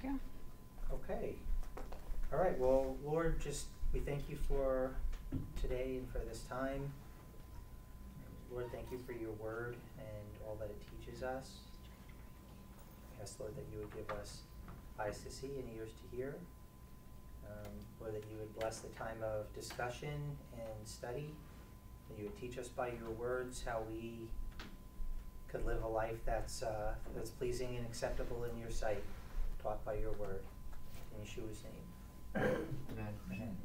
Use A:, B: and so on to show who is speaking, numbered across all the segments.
A: you go.
B: Okay. All right. Well, Lord, we thank you for today and for this time. Lord, thank you for your word and all that it teaches us. I ask, Lord, that you would give us eyes to see and ears to hear. Lord, that you would bless the time of discussion and study. That you would teach us by your words how we could live a life that's pleasing and acceptable in your sight, taught by your word. In Yeshua's name.
C: Amen.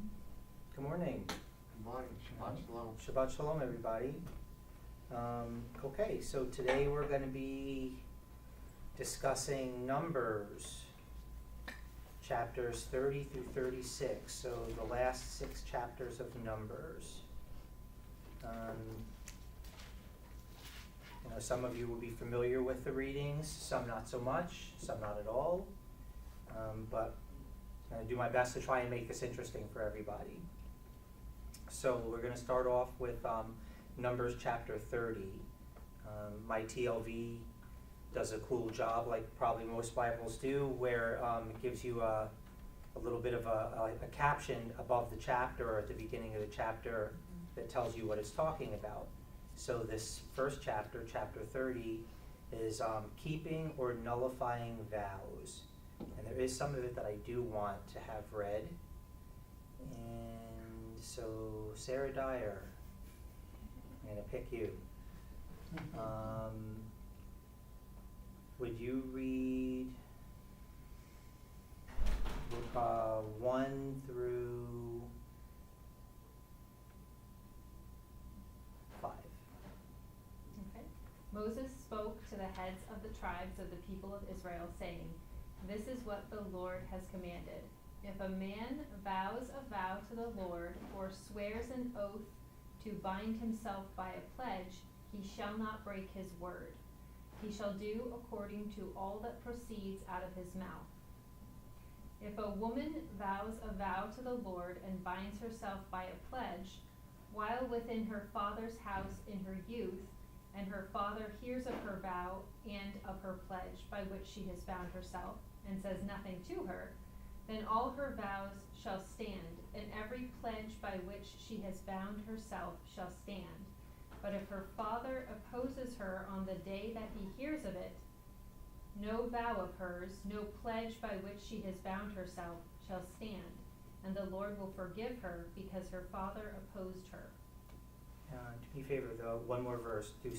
B: Good morning.
C: Good morning. Shabbat shalom.
B: Shabbat shalom, everybody. Okay, so today we're going to be discussing Numbers, chapters 30 through 36, so the last 6 chapters of Numbers. Some of you will be familiar with the readings, some not so much, some not at all, but I'm going to do my best to try and make this interesting for everybody. So we're going to start off with Numbers chapter 30. My TLV does a cool job, like probably most Bibles do, where it gives you a little bit of a caption above the chapter or at the beginning of the chapter that tells you what it's talking about. So this first chapter, chapter 30, is keeping or nullifying vows. And there is some of it that I do want to have read. And so Sarah Dyer, I'm going to pick you. Would you read 1 through 5?
D: Okay. Moses spoke to the heads of the tribes of the people of Israel, saying, "This is what the Lord has commanded. If a man vows a vow to the Lord or swears an oath to bind himself by a pledge, he shall not break his word. He shall do according to all that proceeds out of his mouth. If a woman vows a vow to the Lord and binds herself by a pledge, while within her father's house in her youth, and her father hears of her vow and of her pledge by which she has bound herself, and says nothing to her, then all her vows shall stand, and every pledge by which she has bound herself shall stand. But if her father opposes her on the day that he hears of it, no vow of hers, no pledge by which she has bound herself shall stand, and the Lord will forgive her because her father opposed her."
B: Do me a favor, though, one more verse, do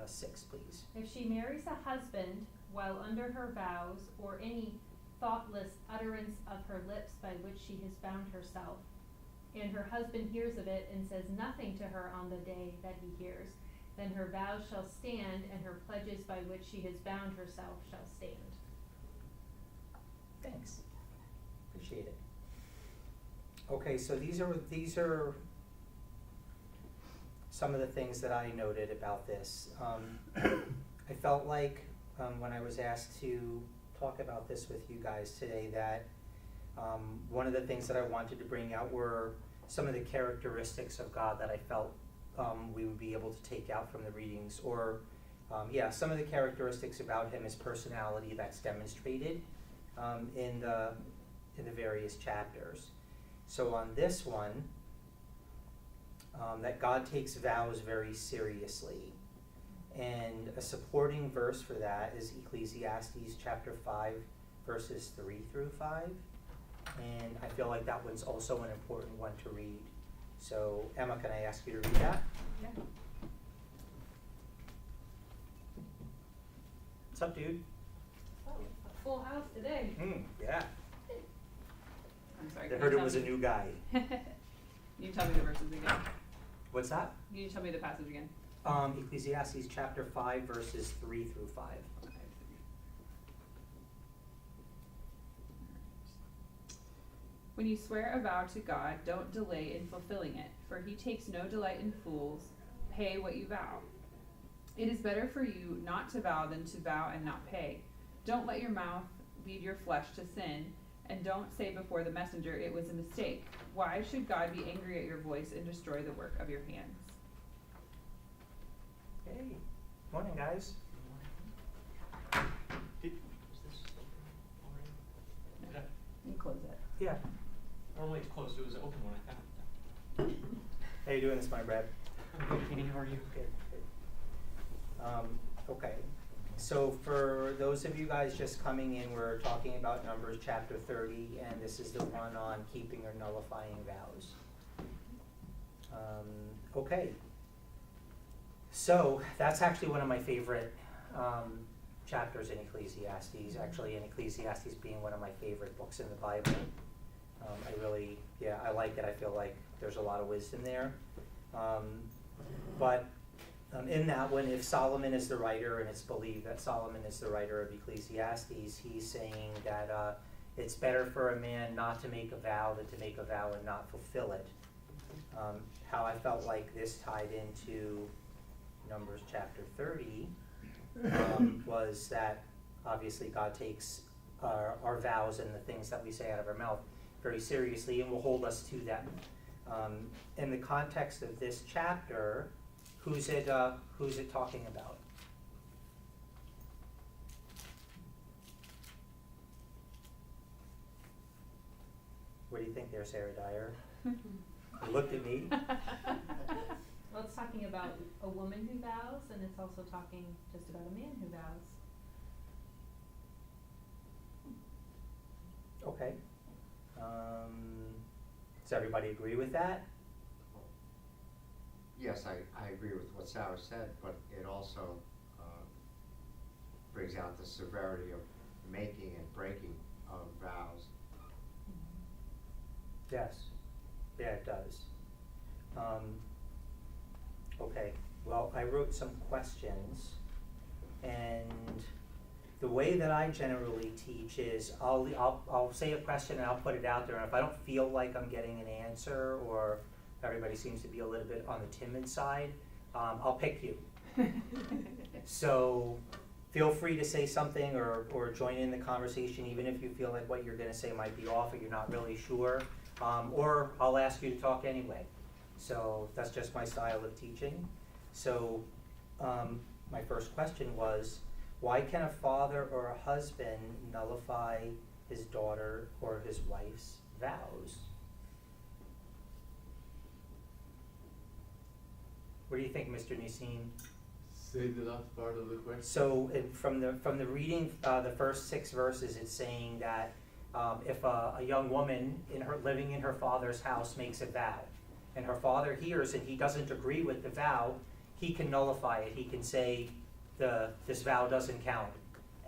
B: 6, please.
D: If she marries a husband while under her vows, or any thoughtless utterance of her lips by which she has bound herself, and her husband hears of it and says nothing to her on the day that he hears, then her vows shall stand, and her pledges by which she has bound herself shall stand.
B: Thanks. Appreciate it. Okay, so these are some of the things that I noted about this. I felt like when I was asked to talk about this with you guys today that one of the things that I wanted to bring out were some of the characteristics of God that I felt we would be able to take out from the readings, or some of the characteristics about him, his personality that's demonstrated in the various chapters. So on this one, that God takes vows very seriously. And a supporting verse for that is Ecclesiastes chapter 5, verses 3 through 5. And I feel like that one's also an important one to read. So, Emma, can I ask you to read that?
D: Yeah.
B: What's up, dude?
D: Oh, a full house today.
B: Yeah.
A: I'm sorry.
B: I
A: can
B: heard
A: you
B: it
A: tell
B: was a
A: me-
B: new guy.
A: Can you tell me the verses again?
B: What's that?
A: Can you tell me the passage again?
B: Ecclesiastes chapter 5, verses 3 through 5.
A: When you swear a vow to God, don't delay in fulfilling it, for he takes no delight in fools. Pay what you vow. It is better for you not to vow than to vow and not pay. Don't let your mouth lead your flesh to sin, and don't say before the messenger, "It was a mistake." Why should God be angry at your voice and destroy the work of your hands?
B: Hey, morning, guys. Yeah.
E: Normally it's closed, it was an open one, I found.
B: How you doing this morning, Brad?
E: I'm good, Katie, how are you?
B: Good, good. Okay, so for those of you guys just coming in, we're talking about Numbers chapter 30, and this is the one on keeping or nullifying vows. Okay, so that's actually one of my favorite chapters in Ecclesiastes, actually, in Ecclesiastes being one of my favorite books in the Bible. I like it. I feel like there's a lot of wisdom there. But in that one, if Solomon is the writer, and it's believed that Solomon is the writer of Ecclesiastes, he's saying that it's better for a man not to make a vow than to make a vow and not fulfill it. How I felt like this tied into Numbers chapter 30 was that obviously God takes our vows and the things that we say out of our mouth very seriously and will hold us to them. In the context of this chapter, who's it talking about? What do you think there, Sarah Dyer? You looked at me.
D: Well, it's talking about a woman who vows, and it's also talking just about a man who vows.
B: Okay. Does everybody agree with that?
C: Yes, I agree with what Sarah said, but it also brings out the severity of making and breaking of vows.
B: Yes. Yeah, it does. Okay, well, I wrote some questions, and the way that I generally teach is I'll say a question and I'll put it out there, and if I don't feel like I'm getting an answer, or everybody seems to be a little bit on the timid side, I'll pick you. So feel free to say something or join in the conversation, even if you feel like what you're gonna say might be off or you're not really sure, or I'll ask you to talk anyway. So that's just my style of teaching. So my first question was, why can a father or a husband nullify his daughter or his wife's vows? What do you think, Mr. Nissim?
F: Say the last part of the question.
B: So from the reading, the first 6 verses, it's saying that if a young woman living in her father's house makes a vow, and her father hears and he doesn't agree with the vow, he can nullify it. He can say this vow doesn't count,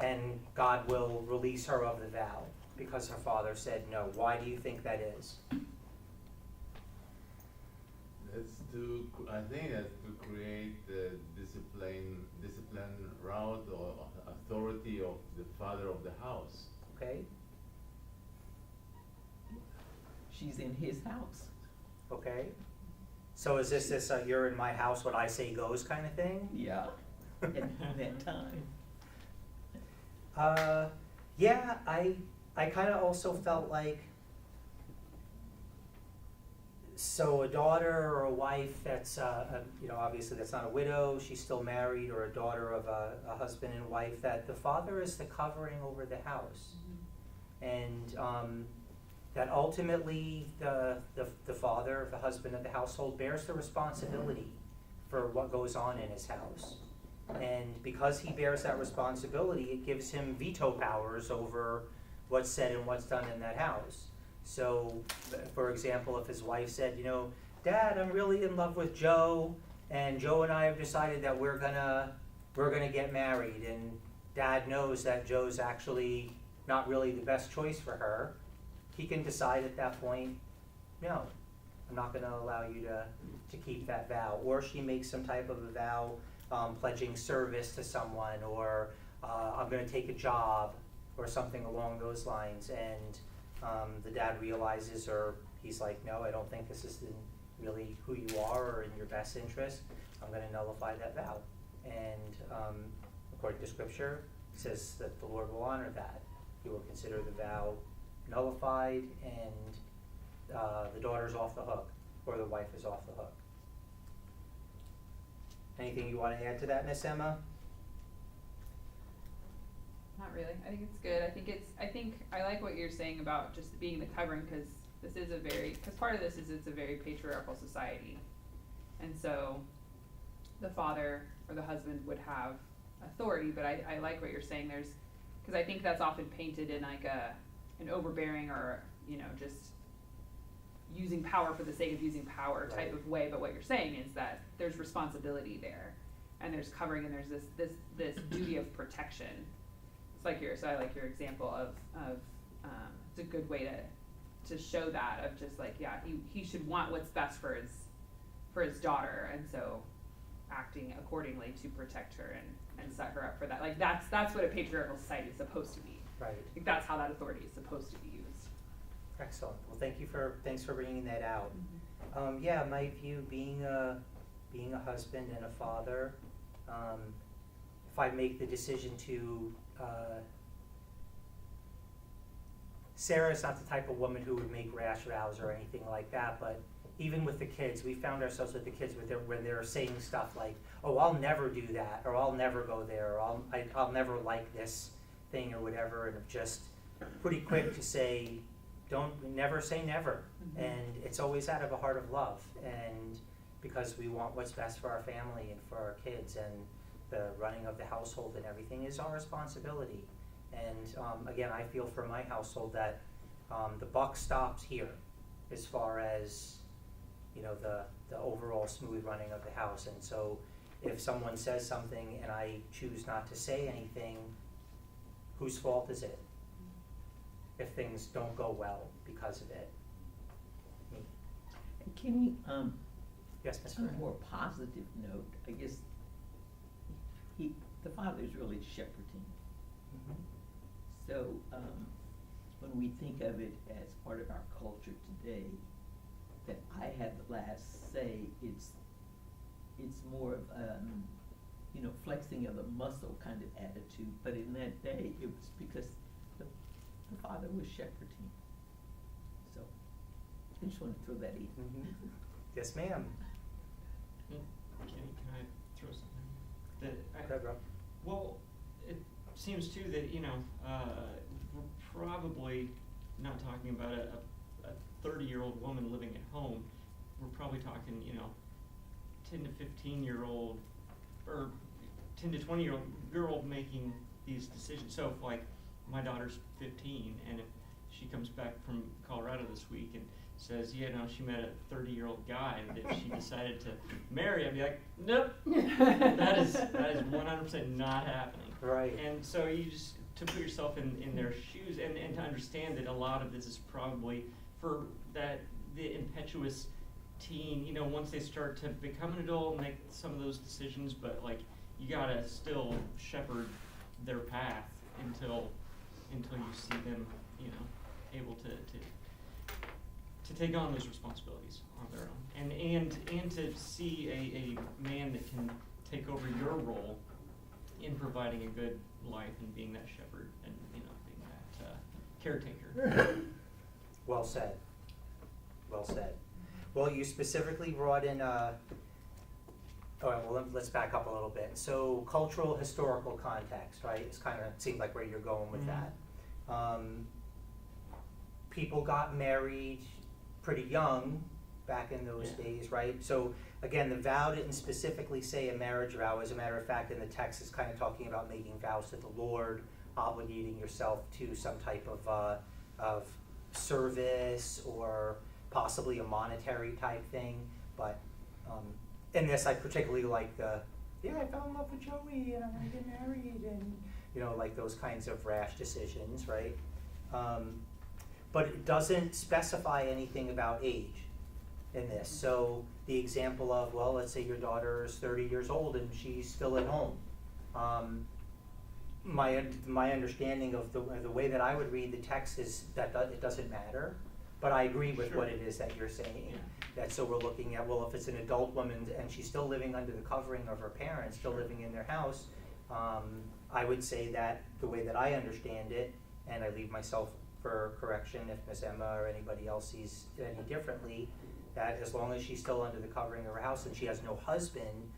B: and God will release her of the vow because her father said no. Why do you think that is?
F: I think that's to create the discipline route or authority of the father of the house.
B: Okay.
G: She's in his house.
B: Okay. So is this you're in my house, what I say goes kind of thing?
G: Yeah, at that time.
B: Yeah, I kind of also felt like, so a daughter or a wife that's, obviously that's not a widow, she's still married, or a daughter of a husband and wife, that the father is the covering over the house. Mm-hmm. And that ultimately the father, the husband of the household, bears the responsibility for what goes on in his house. And because he bears that responsibility, it gives him veto powers over what's said and what's done in that house. So, for example, if his wife said, Dad, I'm really in love with Joe, and Joe and I have decided that we're gonna get married, and Dad knows that Joe's actually not really the best choice for her, he can decide at that point, no, I'm not gonna allow you to keep that vow. Or she makes some type of a vow, pledging service to someone, or I'm gonna take a job, or something along those lines, and the dad realizes, or he's like, no, I don't think this is really who you are or in your best interest, I'm going to nullify that vow. And according to Scripture, it says that the Lord will honor that. He will consider the vow nullified, and the daughter's off the hook, or the wife is off the hook. Anything you want to add to that, Miss Emma?
A: Not really. I think it's good. I think I like what you're saying about just being the covering, because part of this is it's a very patriarchal society. And so the father or the husband would have authority, but I like what you're saying. Because I think that's often painted in like an overbearing or, just using power for the sake of using power type of way. But what you're saying is that there's responsibility there, and there's covering, and there's this duty of protection. It's like so I like your example of it's a good way to show that, of just like, yeah, he should want what's best for his daughter, and so acting accordingly to protect her and set her up for that. Like that's what a patriarchal society is supposed to be.
B: Right.
A: Like that's how that authority is supposed to be used.
B: Excellent. Well, thanks for bringing that out.
A: Mm-hmm.
B: Yeah, my view, being a husband and a father, if I make the decision to, Sarah's not the type of woman who would make rash vows or anything like that, but even with the kids, we found ourselves with the kids when they're saying stuff like, "Oh, I'll never do that," or "I'll never go there," or "I'll never like this thing," or whatever, and I'm just pretty quick to say, never say never.
A: Mm-hmm.
B: And it's always out of a heart of love, and because we want what's best for our family and for our kids, and the running of the household and everything is our responsibility. And again, I feel for my household that the buck stops here as far as the overall smooth running of the house. And so if someone says something and I choose not to say anything, whose fault is it if things don't go well because of it?
G: And can we,
B: Yes, Ms.
G: on a
B: Fran?
G: more positive note, I guess, the father is really shepherding.
B: Mhm.
G: So, when we think of it as part of our culture today, that I have the last say, it's more of, flexing of the muscle kind of attitude, but in that day, it was because the father was shepherding. So, I just want to throw that in.
B: Mhm. Yes, ma'am.
E: Can I throw something? That
B: Go ahead, Rob.
E: well, it seems too that we're probably not talking about a 30-year-old woman living at home. We're probably talking 10 to 15-year-old or 10 to 20-year-old girl making these decisions. So if like my daughter's 15 and if she comes back from Colorado this week and says, she met a 30-year-old guy that she decided to marry, I'd be like, nope, that is 100% not happening.
B: Right.
E: And so you just, to put yourself in their shoes and to understand that a lot of this is probably for the impetuous teen, once they start to become an adult and make some of those decisions, but like you gotta still shepherd their path until you see them, able to take on those responsibilities on their own, and to see a man that can take over your role in providing a good life and being that shepherd and being that caretaker.
B: Well said. Well said. Well, you specifically brought in let's back up a little bit. So cultural, historical context, right? It's kind of seemed like where you're going with that. People got married pretty young back in those days, right? So again, the vow didn't specifically say a marriage vow. As a matter of fact, in the text, it's kind of talking about making vows to the Lord, obligating yourself to some type of service or possibly a monetary type thing. But in this, I particularly like I fell in love with Joey and I'm gonna get married, and like those kinds of rash decisions, right? But it doesn't specify anything about age in this. So the example of, let's say your daughter is 30 years old and she's still at home. My understanding of the way that I would read the text is that it doesn't matter, but I agree with what it is that you're saying.
E: Yeah.
B: That so we're looking at, if it's an adult woman and she's still living under the covering of her parents, still living in their house, I would say that the way that I understand it, and I leave myself for correction if Miss Emma or anybody else sees it any differently, that as long as she's still under the covering of her house and she has no husband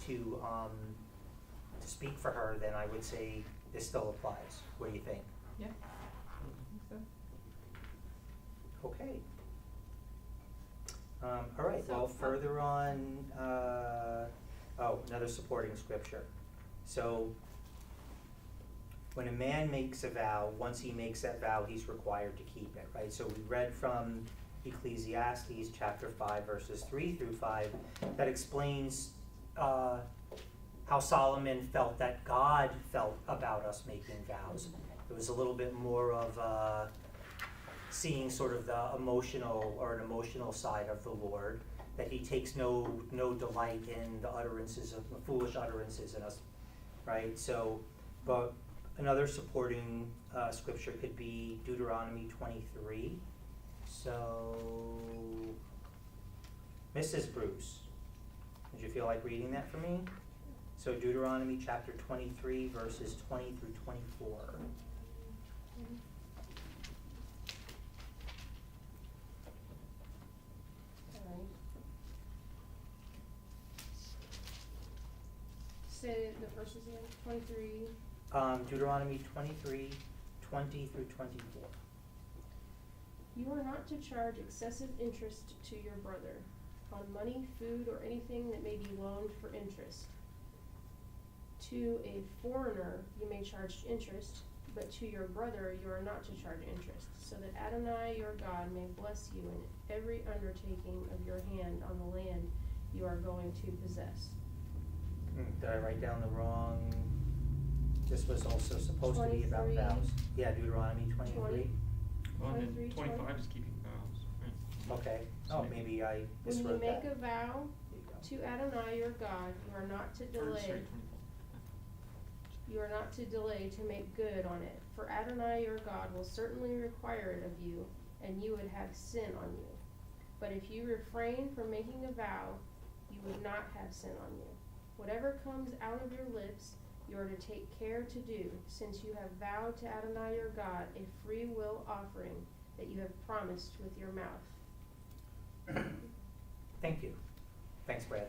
B: to speak for her, then I would say this still applies. What do you think?
A: Yeah. I think so.
B: Okay. All right,
D: So,
B: well, further on, another supporting scripture. So, when a man makes a vow, once he makes that vow, he's required to keep it, right? So we read from Ecclesiastes chapter 5, verses 3 through 5, that explains how Solomon felt that God felt about us making vows. It was a little bit more of seeing sort of the an emotional side of the Lord, that he takes no delight in the foolish utterances in us, right? So, but another supporting scripture could be Deuteronomy 23. So, Mrs. Bruce, would you feel like reading that for me? So Deuteronomy chapter 23, verses 20 through 24.
H: Alright. Say the verses again, 23.
B: Deuteronomy 23, 20 through 24.
H: You are not to charge excessive interest to your brother on money, food, or anything that may be loaned for interest. To a foreigner you may charge interest, but to your brother you are not to charge interest, so that Adonai your God may bless you in every undertaking of your hand on the land you are going to possess.
B: Did I write down the wrong? This was also supposed to be about
H: 23.
B: vows. Yeah, Deuteronomy 23.
H: 20.
E: Well, and
H: 23,
E: then 25 is keeping vows, right?
B: Okay. Oh, maybe I
H: When you
B: miswrote
H: make
B: that.
H: a vow to Adonai your God, you are not to
E: Or,
H: delay.
E: sorry, 24.
H: You are not to delay to make good on it, for Adonai your God will certainly require it of you, and you would have sin on you. But if you refrain from making a vow, you would not have sin on you. Whatever comes out of your lips, you are to take care to do, since you have vowed to Adonai your God a free will offering that you have promised with your mouth.
B: Thank you. Thanks, Brad.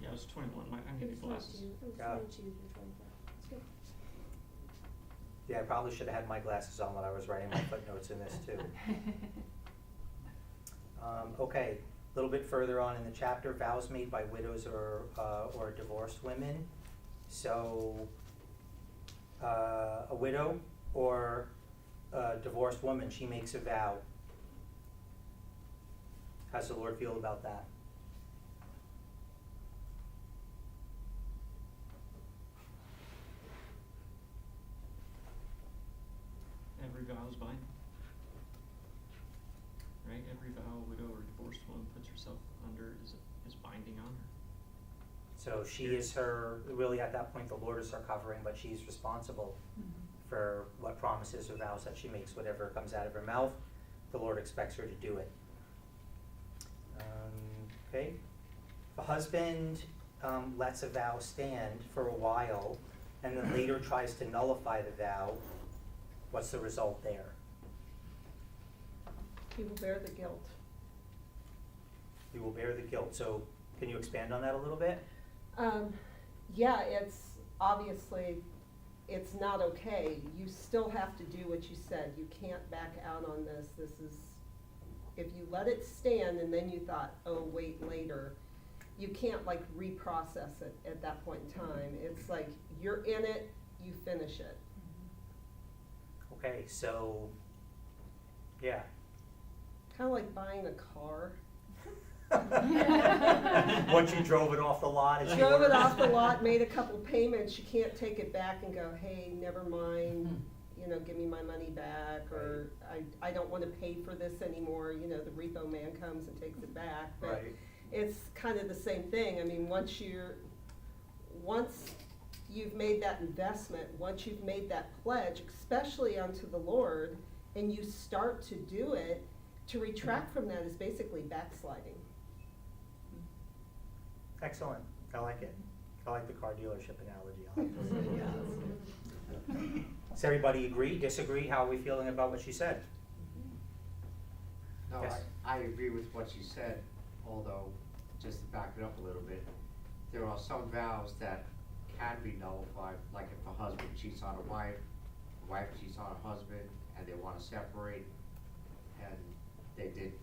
E: Yeah, it was 21. I
H: It
E: need
H: was
E: the glasses.
H: 22, it was
B: Yeah.
H: 22 through 25. It's good.
B: Yeah, I probably should have had my glasses on when I was writing my footnotes in this too. Okay, a little bit further on in the chapter, vows made by widows or divorced women. So, a widow or a divorced woman, she makes a vow. How's the Lord feel about that?
E: Every vow is binding. Right? Every vow a widow or divorced woman puts herself under is binding on her.
B: So she is really at that point, the Lord is her covering, but she's responsible for what promises or vows that she makes. Whatever comes out of her mouth, the Lord expects her to do it. Okay. The husband lets a vow stand for a while and then later tries to nullify the vow. What's the result there?
I: He will bear the guilt.
B: You will bear the guilt. So can you expand on that a little bit?
I: Yeah, it's obviously, it's not okay. You still have to do what you said. You can't back out on this. This is, if you let it stand and then you thought, oh, wait, later, you can't like reprocess it at that point in time. It's like, you're in it, you finish it.
B: Okay, so, yeah.
I: Kind of like buying a car.
B: Once you drove it off the lot, it's
I: Drove it
B: yours.
I: off the lot, made a couple payments, you can't take it back and go, hey, never mind, you know, give me my money back, or I don't wanna pay for this anymore, you know, the repo man comes and takes it back. But
B: Right.
I: it's kind of the same thing. I mean, once you've made that investment, once you've made that pledge, especially unto the Lord, and you start to do it, to retract from that is basically backsliding.
B: Excellent. I like it. I like the car dealership analogy. I like this. Does everybody agree, disagree? How are we feeling about what she said?
C: No,
B: Yes.
C: I agree with what she said, although, just to back it up a little bit, there are some vows that can be nullified, like if a husband cheats on a wife cheats on a husband, and they wanna separate, and they did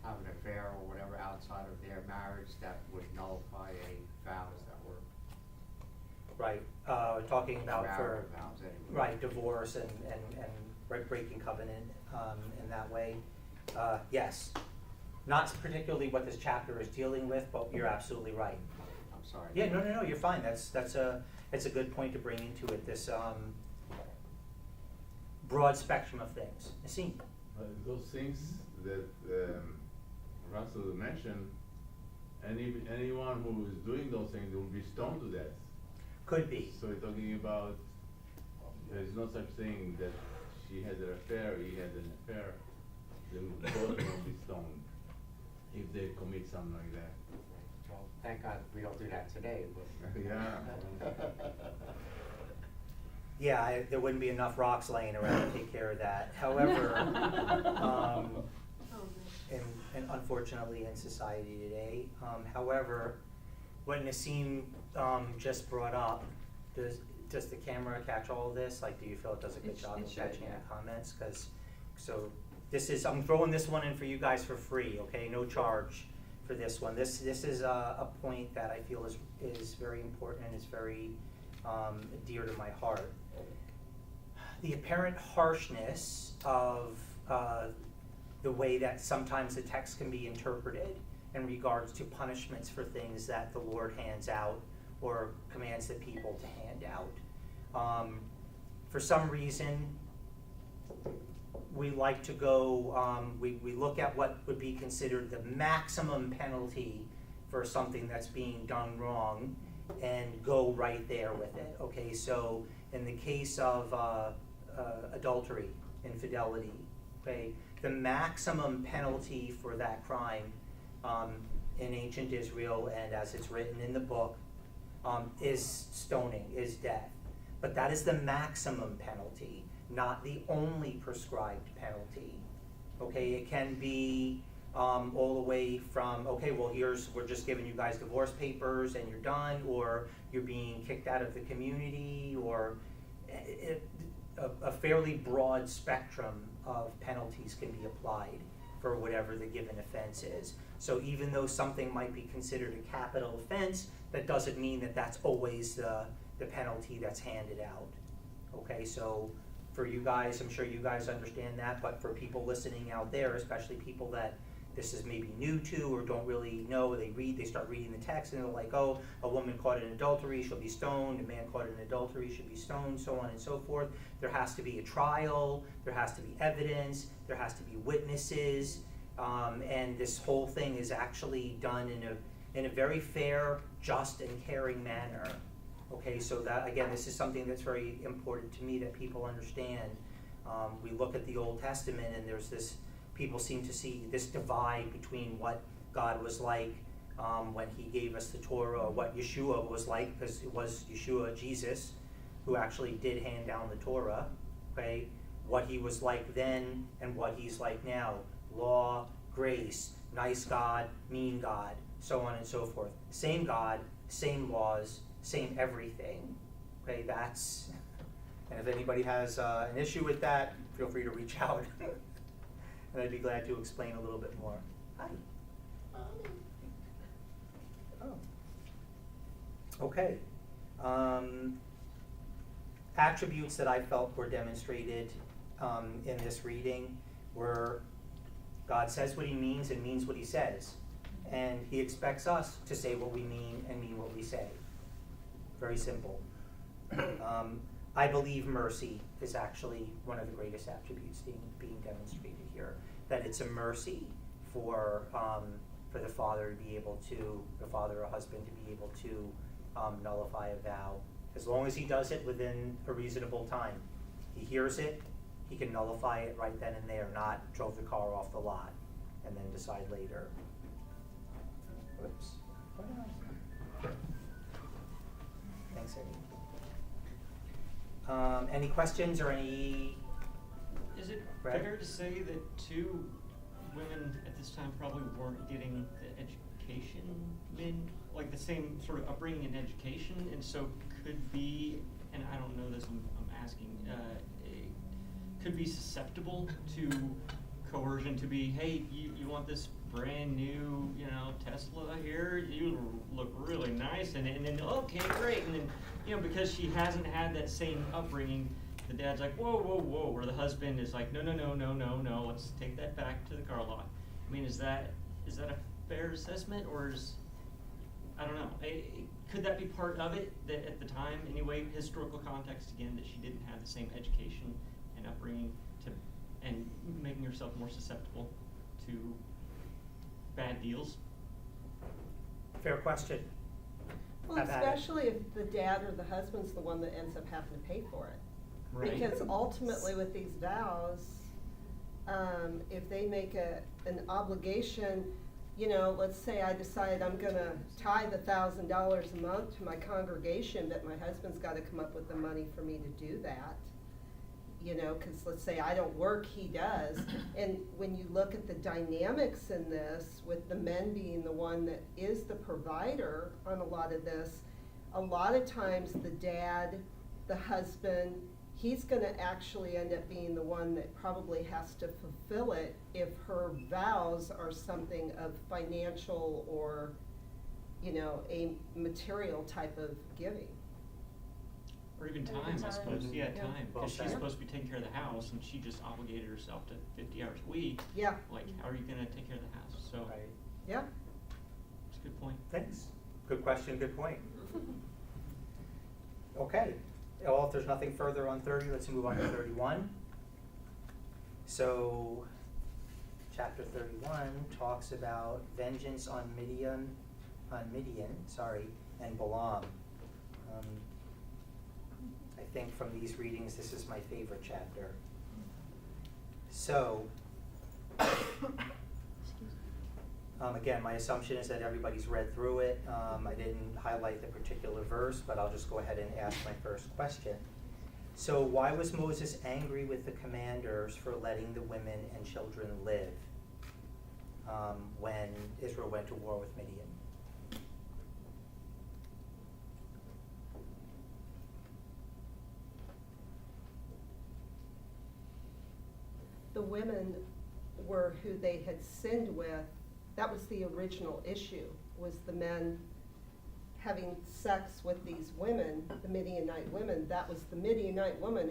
C: have an affair or whatever outside of their marriage, that would nullify any vows that were
B: Right, talking about for,
C: marital vows anyway.
B: right, divorce and breaking covenant, in that way. Yes, not particularly what this chapter is dealing with, but you're absolutely right.
C: I'm sorry.
B: Yeah, no, you're fine, it's a good point to bring into it, this, broad spectrum of things. Nassim?
F: Those things that Russell mentioned, anyone who is doing those things will be stoned to death.
B: Could be.
F: So we're talking about, there's no such thing that she had an affair, he had an affair. Then both will be stoned if they commit something like that.
C: Well, thank God we don't do that today, but.
F: Yeah.
B: Yeah, there wouldn't be enough rocks laying around to take care of that. However, and unfortunately in society today, however, what Nassim just brought up, does the camera catch all of this? Like, do you feel it does a good job
A: It
B: of
A: should,
B: catching
A: yeah.
B: the comments? I'm throwing this one in for you guys for free, okay? No charge for this one. This is a point that I feel is very important and is very dear to my heart. The apparent harshness of the way that sometimes the text can be interpreted in regards to punishments for things that the Lord hands out or commands the people to hand out. For some reason, we like to go, we look at what would be considered the maximum penalty for something that's being done wrong and go right there with it. Okay, so in the case of adultery, infidelity, okay, the maximum penalty for that crime in ancient Israel, and as it's written in the book, is stoning, is death. But that is the maximum penalty, not the only prescribed penalty. Okay, it can be all the way from, okay, well, we're just giving you guys divorce papers and you're done, or you're being kicked out of the community, or a fairly broad spectrum of penalties can be applied for whatever the given offense is. So even though something might be considered a capital offense, that doesn't mean that that's always the penalty that's handed out. Okay, so for you guys, I'm sure you guys understand that, but for people listening out there, especially people that this is maybe new to or don't really know, they start reading the text and they're like, oh, a woman caught in adultery, she'll be stoned, a man caught in adultery should be stoned, so on and so forth. There has to be a trial, there has to be evidence, there has to be witnesses, and this whole thing is actually done in a very fair, just, and caring manner. Okay, so that, again, this is something that's very important to me that people understand. We look at the Old Testament and there's this, people seem to see this divide between what God was like when he gave us the Torah, or what Yeshua was like, because it was Yeshua, Jesus, who actually did hand down the Torah, okay? What he was like then and what he's like now. Law, grace, nice God, mean God, so on and so forth. Same God, same laws, same everything, okay? That's, and if anybody has an issue with that, feel free to reach out. And I'd be glad to explain a little bit more. Hi. Oh. Okay. Attributes that I felt were demonstrated in this reading were God says what he means and means what he says. And he expects us to say what we mean and mean what we say. Very simple. I believe mercy is actually one of the greatest attributes being demonstrated here. That it's a mercy for the father to be able to, the father or husband to be able to nullify a vow, as long as he does it within a reasonable time. He hears it, he can nullify it right then and there, not drove the car off the lot and then decide later. Whoops. Thanks, Eddie. Any questions or any?
E: Is it
B: Brad?
E: fair to say that two women at this time probably weren't getting the education men like the same sort of upbringing and education, and so could be, and I don't know this, I'm asking, could be susceptible to coercion, to be, hey, you want this brand new, Tesla here, you look really nice, and then, okay, great, and then, because she hasn't had that same upbringing, the dad's like, whoa, whoa, whoa, or the husband is like, no, let's take that back to the car lot. I mean, is that a fair assessment, or I don't know, could that be part of it, that at the time, anyway, historical context again, that she didn't have the same education and upbringing and making herself more susceptible to bad deals?
B: Fair question.
I: Well,
B: Have at it.
I: especially if the dad or the husband's the one that ends up having to pay for it.
E: Right.
I: Because ultimately with these vows, if they make an obligation, let's say I decide I'm gonna tithe $1,000 a month to my congregation, but my husband's gotta come up with the money for me to do that. Cause let's say I don't work, he does. And when you look at the dynamics in this, with the men being the one that is the provider on a lot of this, a lot of times the dad, the husband, he's gonna actually end up being the one that probably has to fulfill it if her vows are something of financial or, a material type of giving.
E: Or even
H: Or
E: time,
H: even
E: I
H: time.
E: suppose,
B: Mhm.
E: yeah,
H: Yeah.
E: time,
B: Well
E: because she's
B: said.
E: supposed to be taking care of the house, and she just obligated herself to 50 hours a week.
I: Yeah,
E: Like, how are you gonna take care of the house? So,
B: Right.
I: yeah.
E: it's a good point.
B: Thanks. Good question, good point. Okay, well, if there's nothing further on 30, let's move on to 31. So, chapter 31 talks about vengeance on Midian, and Balaam. I think from these readings, this is my favorite chapter. So, again, my assumption is that everybody's read through it. I didn't highlight the particular verse, but I'll just go ahead and ask my first question. So why was Moses angry with the commanders for letting the women and children live when Israel went to war with Midian?
I: The women were who they had sinned with. That was the original issue, was the men having sex with these women, the Midianite women. That was the Midianite woman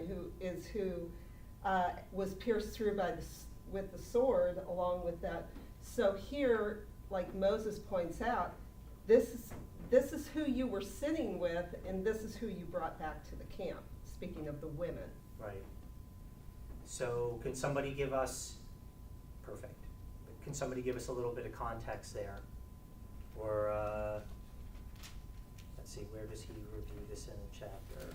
I: who was pierced through with the sword along with that. So here, like Moses points out, this is who you were sinning with, and this is who you brought back to the camp, speaking of the women.
B: Right. So can somebody give us, perfect, can somebody give us a little bit of context there? Or, let's see, where does he review this in the chapter?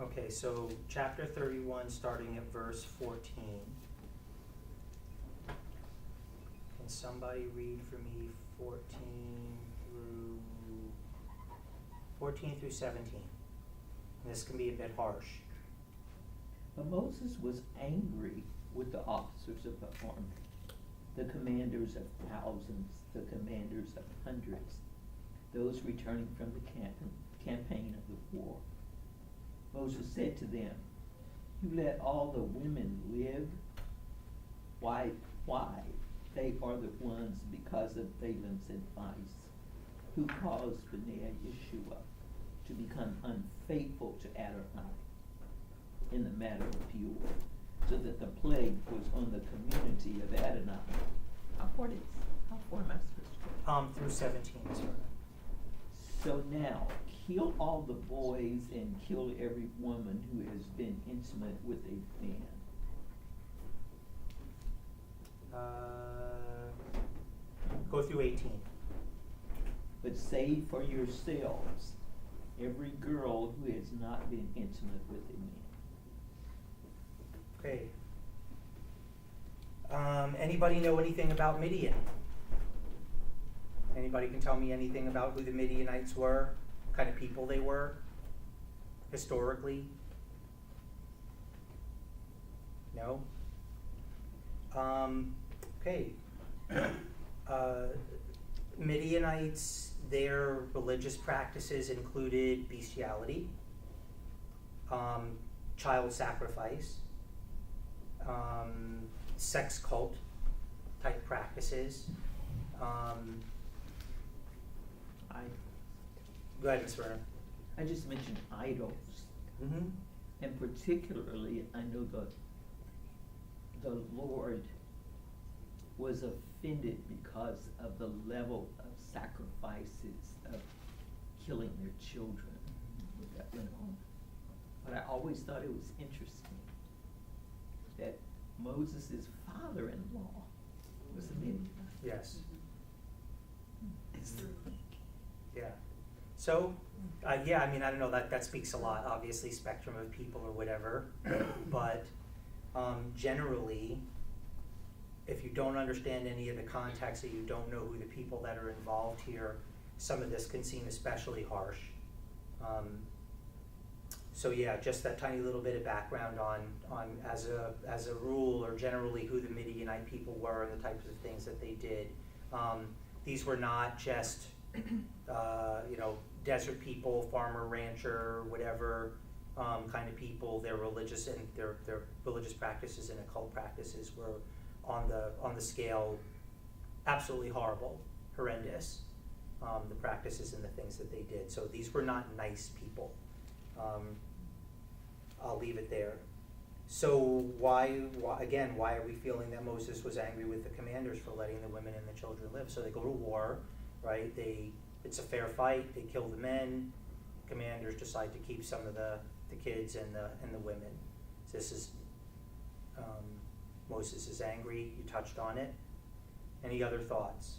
B: Okay, so chapter 31, starting at verse 14. Can somebody read for me 14 through 17? And this can be a bit harsh.
G: But Moses was angry with the officers of the army, the commanders of thousands, the commanders of hundreds, those returning from the campaign of the war. Moses said to them, "You let all the women live? Why? They are the ones, because of Balaam's advice, who caused Bnei Yeshua to become unfaithful to Adonai in the matter of fuel, so that the plague was on the community of Adonai." How far am I supposed to go?
B: Through 17, sorry.
G: So now, kill all the boys and kill every woman who has been intimate with a man.
B: Go through 18.
G: But save for yourselves every girl who has not been intimate with a man.
B: Okay. Anybody know anything about Midian? Anybody can tell me anything about who the Midianites were? What kind of people they were? Historically? No? Okay. Midianites, their religious practices included bestiality, child sacrifice, sex cult type practices. Go ahead, Ms. Werner.
G: I just mentioned idols,
B: Mm-hmm.
G: and particularly, I know the Lord was offended because of the level of sacrifices of killing their children that went on. But I always thought it was interesting that Moses' father-in-law was a Midianite.
B: Yes.
G: It's like,
B: Yeah. So, yeah, I mean, I don't know, that speaks a lot, obviously, spectrum of people or whatever. But generally, if you don't understand any of the context, or you don't know who the people that are involved here, some of this can seem especially harsh. So yeah, just that tiny little bit of background on as a rule, or generally who the Midianite people were and the types of things that they did. These were not just desert people, farmer, rancher, whatever kind of people. Their religious and their religious practices and occult practices were on the scale absolutely horrible, horrendous. The practices and the things that they did. So these were not nice people. I'll leave it there. So why are we feeling that Moses was angry with the commanders for letting the women and the children live? So they go to war, right? It's a fair fight. They kill the men. Commanders decide to keep some of the kids and the women. So this is Moses is angry. You touched on it. Any other thoughts?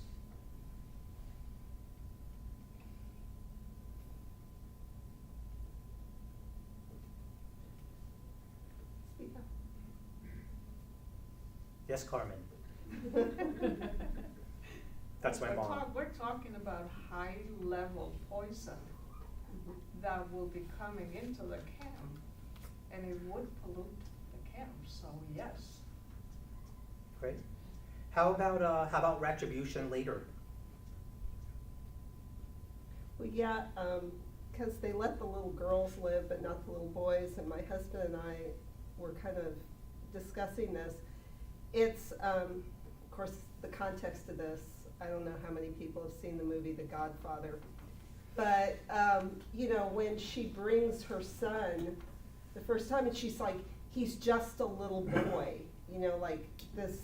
B: Yes, Carmen. That's my mom.
J: We're talking about high-level poison that will be coming into the camp, and it would pollute the camp, so yes.
B: Great. How about retribution later?
I: Well, yeah, because they let the little girls live, but not the little boys, and my husband and I were kind of discussing this. It's, of course, the context of this, I don't know how many people have seen the movie The Godfather, but, when she brings her son the first time, and she's like, he's just a little boy, like this,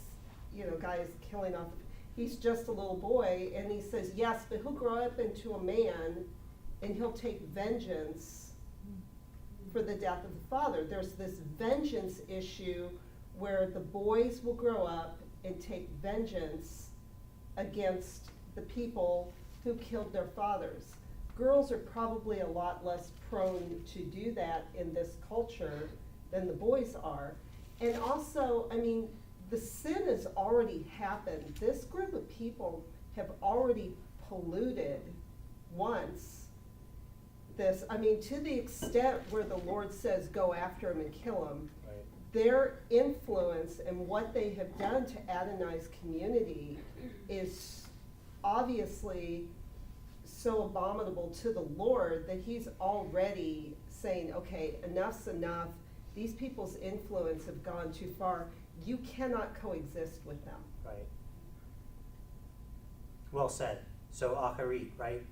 I: guy is killing off, he's just a little boy, and he says, yes, but he'll grow up into a man, and he'll take vengeance for the death of the father. There's this vengeance issue where the boys will grow up and take vengeance against the people who killed their fathers. Girls are probably a lot less prone to do that in this culture than the boys are. And also, the sin has already happened. This group of people have already polluted once this, to the extent where the Lord says go after him and kill him. Their influence and what they have done to Adonai's community is obviously so abominable to the Lord that he's already saying, okay, enough's enough. These people's influence have gone too far. You cannot coexist with them.
B: Right. Well said. So Acharit, right?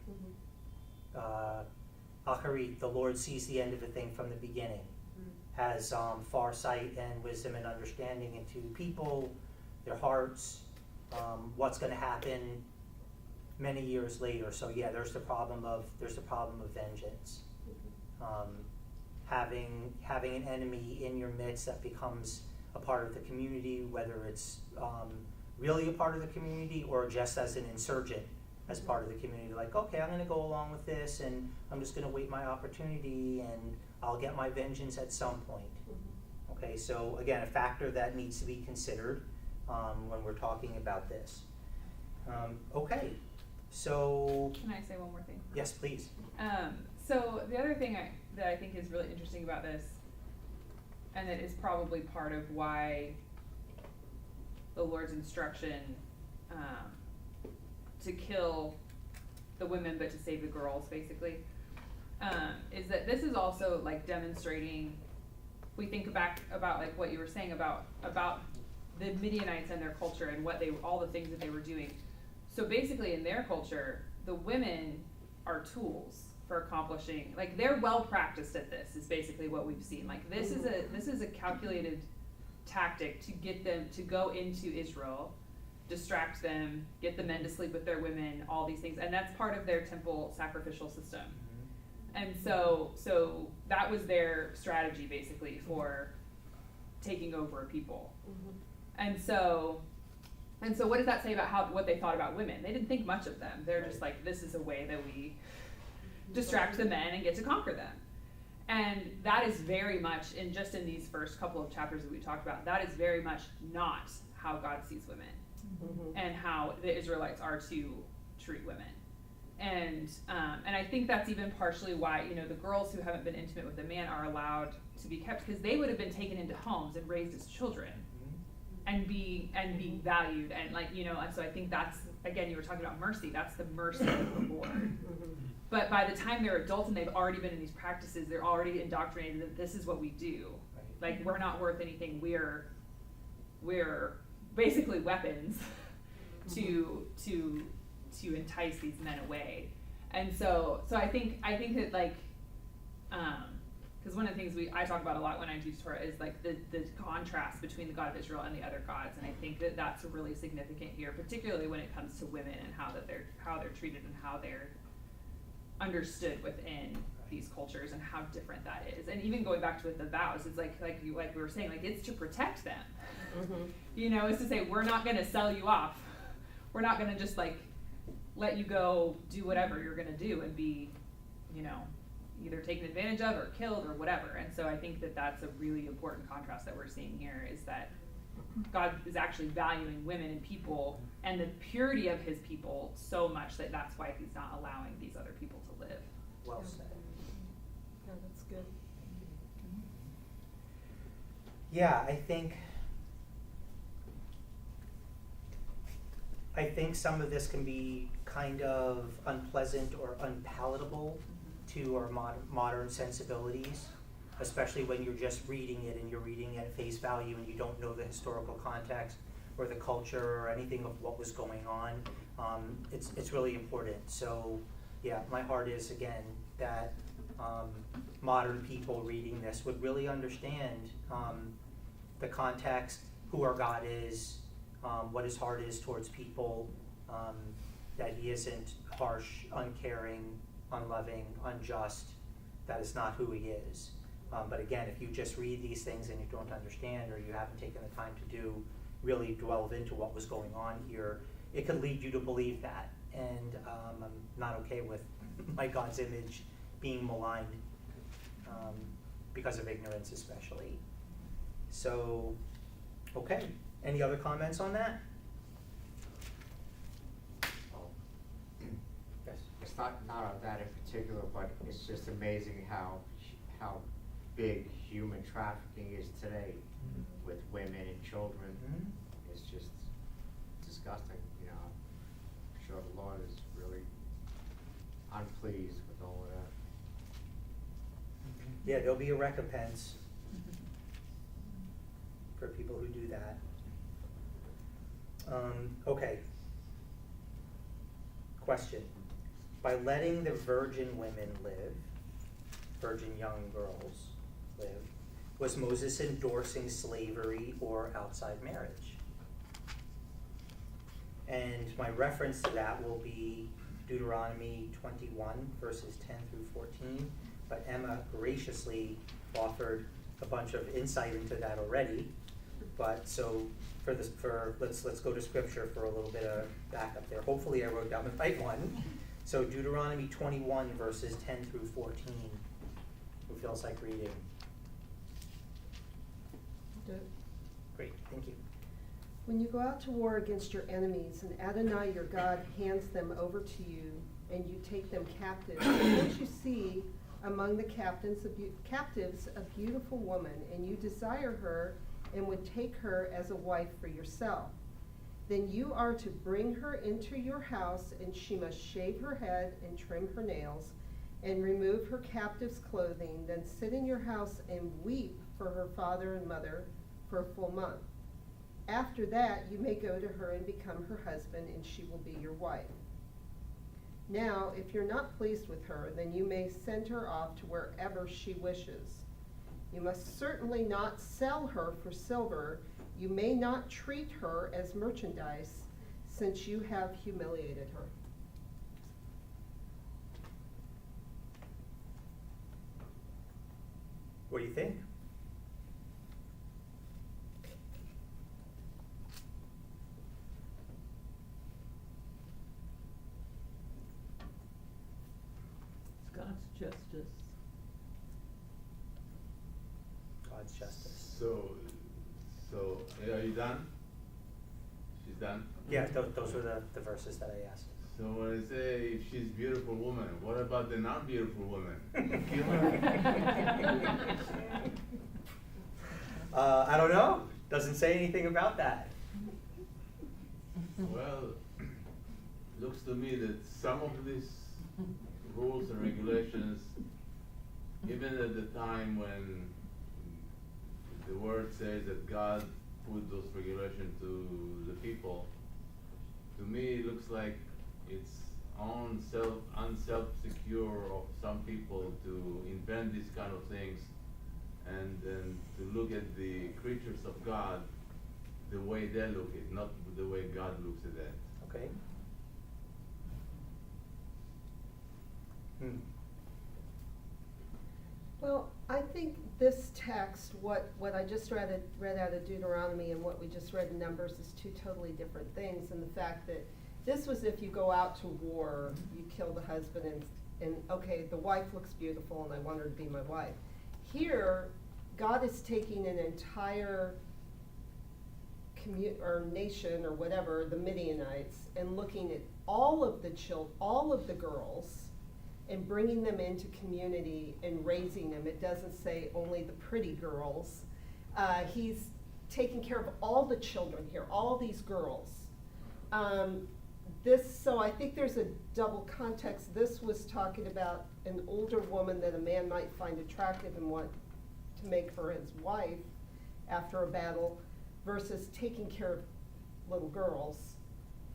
B: Acharit, the Lord sees the end of a thing from the beginning. Has far sight and wisdom and understanding into people, their hearts, what's going to happen many years later. So yeah, there's the problem of vengeance. Having an enemy in your midst that becomes a part of the community, whether it's really a part of the community or just as an insurgent, as part of the community. Like, okay, I'm going to go along with this, and I'm just going to wait my opportunity, and I'll get my vengeance at some point. Okay, so again, a factor that needs to be considered when we're talking about this. Okay, so.
A: Can I say one more thing?
B: Yes, please.
A: So the other thing that I think is really interesting about this it is probably part of why the Lord's instruction to kill the women but to save the girls, basically, is that this is also like demonstrating. We think back about like what you were saying about the Midianites and their culture and all the things that they were doing. So basically, in their culture, the women are tools for accomplishing. Like they're well practiced at this. Is basically what we've seen. Like this is a calculated tactic to get them to go into Israel, distract them, get the men to sleep with their women, all these things, and that's part of their temple sacrificial system. And so that was their strategy basically for taking over a people. And so what does that say about what they thought about women? They didn't think much of them. They're just like, this is a way that we distract the men and get to conquer them. And that is very much, in these first couple of chapters that we talked about, that is very much not how God sees women and how the Israelites are to treat women. And I think that's even partially why, the girls who haven't been intimate with a man are allowed to be kept, because they would have been taken into homes and raised as children and be valued, and and so I think that's, again, you were talking about mercy, that's the mercy of the Lord. But by the time they're adults and they've already been in these practices, they're already indoctrinated that this is what we do. Like, we're not worth anything, we're basically weapons to entice these men away. And so I think that, like, because one of the things I talk about a lot when I teach Torah is like the contrast between the God of Israel and the other gods, and I think that that's really significant here, particularly when it comes to women and how they're treated and how they're understood within these cultures and how different that is. And even going back to with the vows, it's like we were saying, like, it's to protect them. It's to say, we're not going to sell you off. We're not going to just like let you go do whatever you're going to do and be, either taken advantage of or killed or whatever. And so I think that that's a really important contrast that we're seeing here, is that God is actually valuing women and people and the purity of his people so much that that's why he's not allowing these other people to live.
B: Well said.
I: Yeah, that's good.
B: Yeah, I think some of this can be kind of unpleasant or unpalatable to our modern sensibilities, especially when you're just reading it and you're reading it at face value and you don't know the historical context or the culture or anything of what was going on. It's really important. So yeah, my heart is, again, that modern people reading this would really understand the context, who our God is, what his heart is towards people, that he isn't harsh, uncaring, unloving, unjust. That is not who he is. But again, if you just read these things and you don't understand, or you haven't taken the time to really delve into what was going on here, it could lead you to believe that. And I'm not okay with my God's image being maligned because of ignorance, especially. So, okay. Any other comments on that?
C: Well,
B: Yes.
C: it's not on that in particular, but it's just amazing how big human trafficking is today with women and children. It's just disgusting, I'm sure the Lord is really unpleased with all of that.
B: Yeah, there'll be a recompense for people who do that. Okay. Question. By letting the virgin women live, virgin young girls live, was Moses endorsing slavery or outside marriage? And my reference to that will be Deuteronomy 21, verses 10 through 14. But Emma graciously offered a bunch of insight into that already. But so let's go to scripture for a little bit of backup there. Hopefully I wrote down the right one. So Deuteronomy 21, verses 10 through 14. Who feels like reading?
I: Do it.
B: Great, thank you.
I: When you go out to war against your enemies, and Adonai your God hands them over to you, and you take them captive, don't you see among the captives a beautiful woman, and you desire her and would take her as a wife for yourself. Then you are to bring her into your house, and she must shave her head and trim her nails, and remove her captive's clothing, then sit in your house and weep for her father and mother for a full month. After that, you may go to her and become her husband, and she will be your wife. Now, if you're not pleased with her, then you may send her off to wherever she wishes. You must certainly not sell her for silver. You may not treat her as merchandise, since you have humiliated her.
B: What do you think?
G: It's God's justice.
B: God's justice.
F: So, are you done? She's done?
B: Yeah, those were the verses that I asked.
F: So when I say if she's a beautiful woman, what about the not beautiful woman? You kill her?
B: I don't know. Doesn't say anything about that.
F: Well, looks to me that some of these rules and regulations, even at the time when the word says that God put those regulations to the people, to me it looks like it's unself-secure of some people to invent these kind of things and then to look at the creatures of God the way they look at it, not the way God looks at it.
B: Okay.
I: Well, I think this text, what I just read out of Deuteronomy and what we just read in Numbers is two totally different things. And the fact that this was if you go out to war, you kill the husband and okay, the wife looks beautiful and I want her to be my wife. Here, God is taking an entire or nation or whatever, the Midianites, and looking at all of the girls, and bringing them into community and raising them. It doesn't say only the pretty girls. He's taking care of all the children here, all these girls. So I think there's a double context. This was talking about an older woman that a man might find attractive and want to make her his wife after a battle, versus taking care of little girls.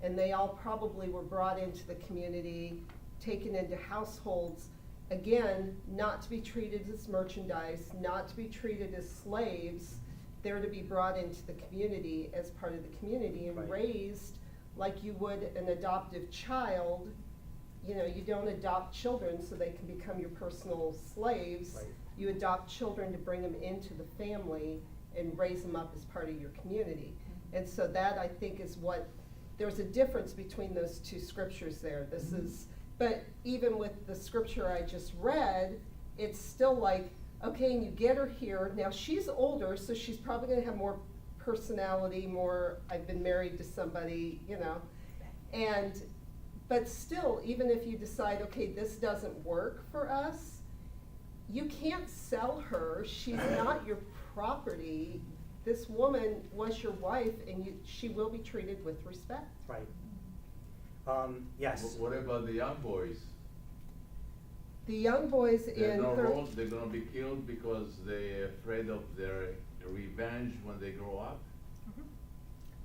I: And they all probably were brought into the community, taken into households, again, not to be treated as merchandise, not to be treated as slaves. They're to be brought into the community as part of the community and
B: Right.
I: raised like you would an adoptive child. You know, you don't adopt children so they can become your personal slaves.
B: Right.
I: You adopt children to bring them into the family and raise them up as part of your community. And so that, I think, is what, there's a difference between those two scriptures there. This is, but even with the scripture I just read, it's still like, okay, and you get her here. Now she's older, so she's probably gonna have more personality, more, I've been married to somebody, you know. But still, even if you decide, okay, this doesn't work for us, you can't sell her. She's not your property. This woman was your wife, and she will be treated with respect.
B: Right. Yes.
F: What about the young boys?
I: The young boys
F: They're
I: in
F: no role, they're gonna be killed because they're afraid of their revenge when they grow up?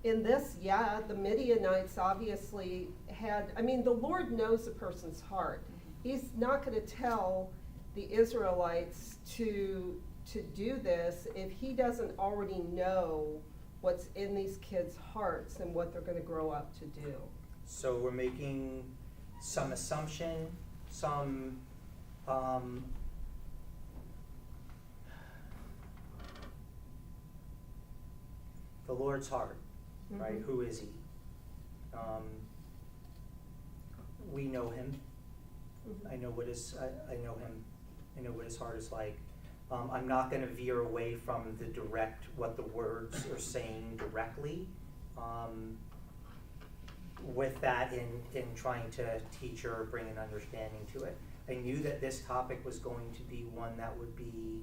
I: in this, yeah, the Midianites obviously had, I mean, the Lord knows a person's heart. He's not gonna tell the Israelites to do this if he doesn't already know what's in these kids' hearts and what they're gonna grow up to do.
B: So we're making some assumption, some, the Lord's heart, right?
I: Mhm.
B: Who is he? We know him.
I: Mhm.
B: I know what his, I know him. I know what his heart is like. I'm not gonna veer away from the direct, what the words are saying directly. With that in trying to teach or bring an understanding to it. I knew that this topic was going to be one that would be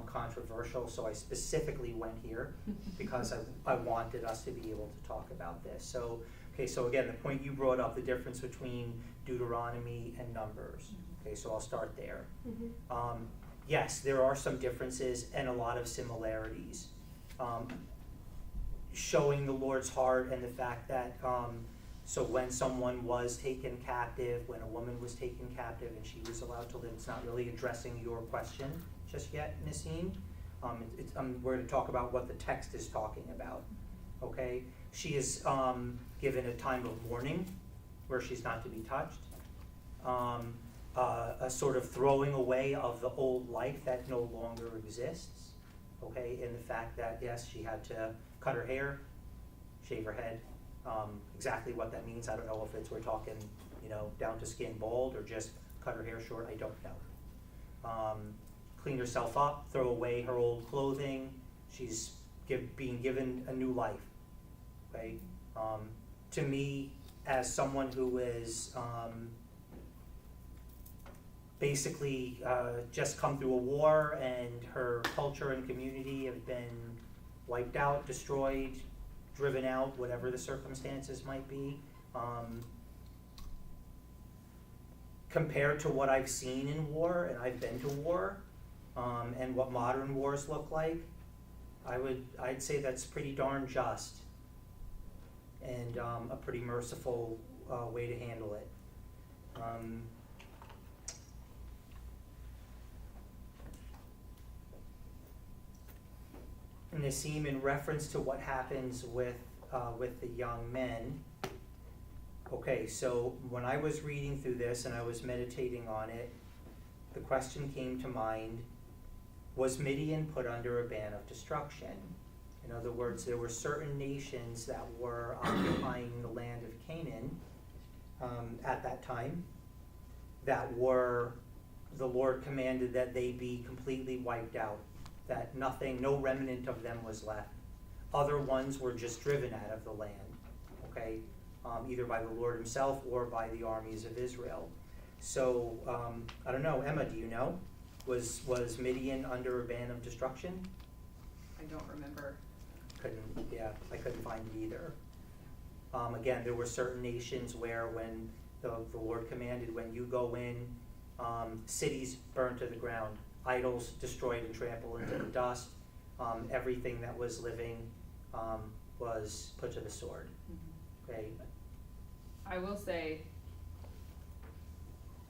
B: controversial, so I specifically went here because I wanted us to be able to talk about this. So, okay, so again, the point you brought up, the difference between Deuteronomy and Numbers. Okay, so I'll start there. Yes, there are some differences and a lot of similarities. Showing the Lord's heart and the fact that, so when someone was taken captive, when a woman was taken captive and she was allowed to live, it's not really addressing your question just yet, Nissim. We're going to talk about what the text is talking about, okay? She is given a time of mourning where she's not to be touched, a sort of throwing away of the old life that no longer exists, okay? In the fact that, yes, she had to cut her hair, shave her head. Exactly what that means, I don't know if we're talking, down to skin bald or just cut her hair short, I don't know. Clean herself up, throw away her old clothing. She's being given a new life, okay? To me, as someone who is basically just come through a war and her culture and community have been wiped out, destroyed, driven out, whatever the circumstances might be. Compared to what I've seen in war, and I've been to war, and what modern wars look like, I'd say that's pretty darn just and a pretty merciful way to handle it. Nissim, in reference to what happens with the young men. Okay, so when I was reading through this and I was meditating on it, the question came to mind, was Midian put under a ban of destruction? In other words, there were certain nations that were occupying the land of Canaan at that time that the Lord commanded that they be completely wiped out, that no remnant of them was left. Other ones were just driven out of the land, okay, either by the Lord himself or by the armies of Israel. So, I don't know, Emma, do you know? Was Midian under a ban of destruction?
A: I don't remember.
B: I couldn't find it either. Again, there were certain nations where when the Lord commanded, when you go in, cities burned to the ground, idols destroyed and trampled into the dust, everything that was living was put to the sword. Okay.
A: I will say,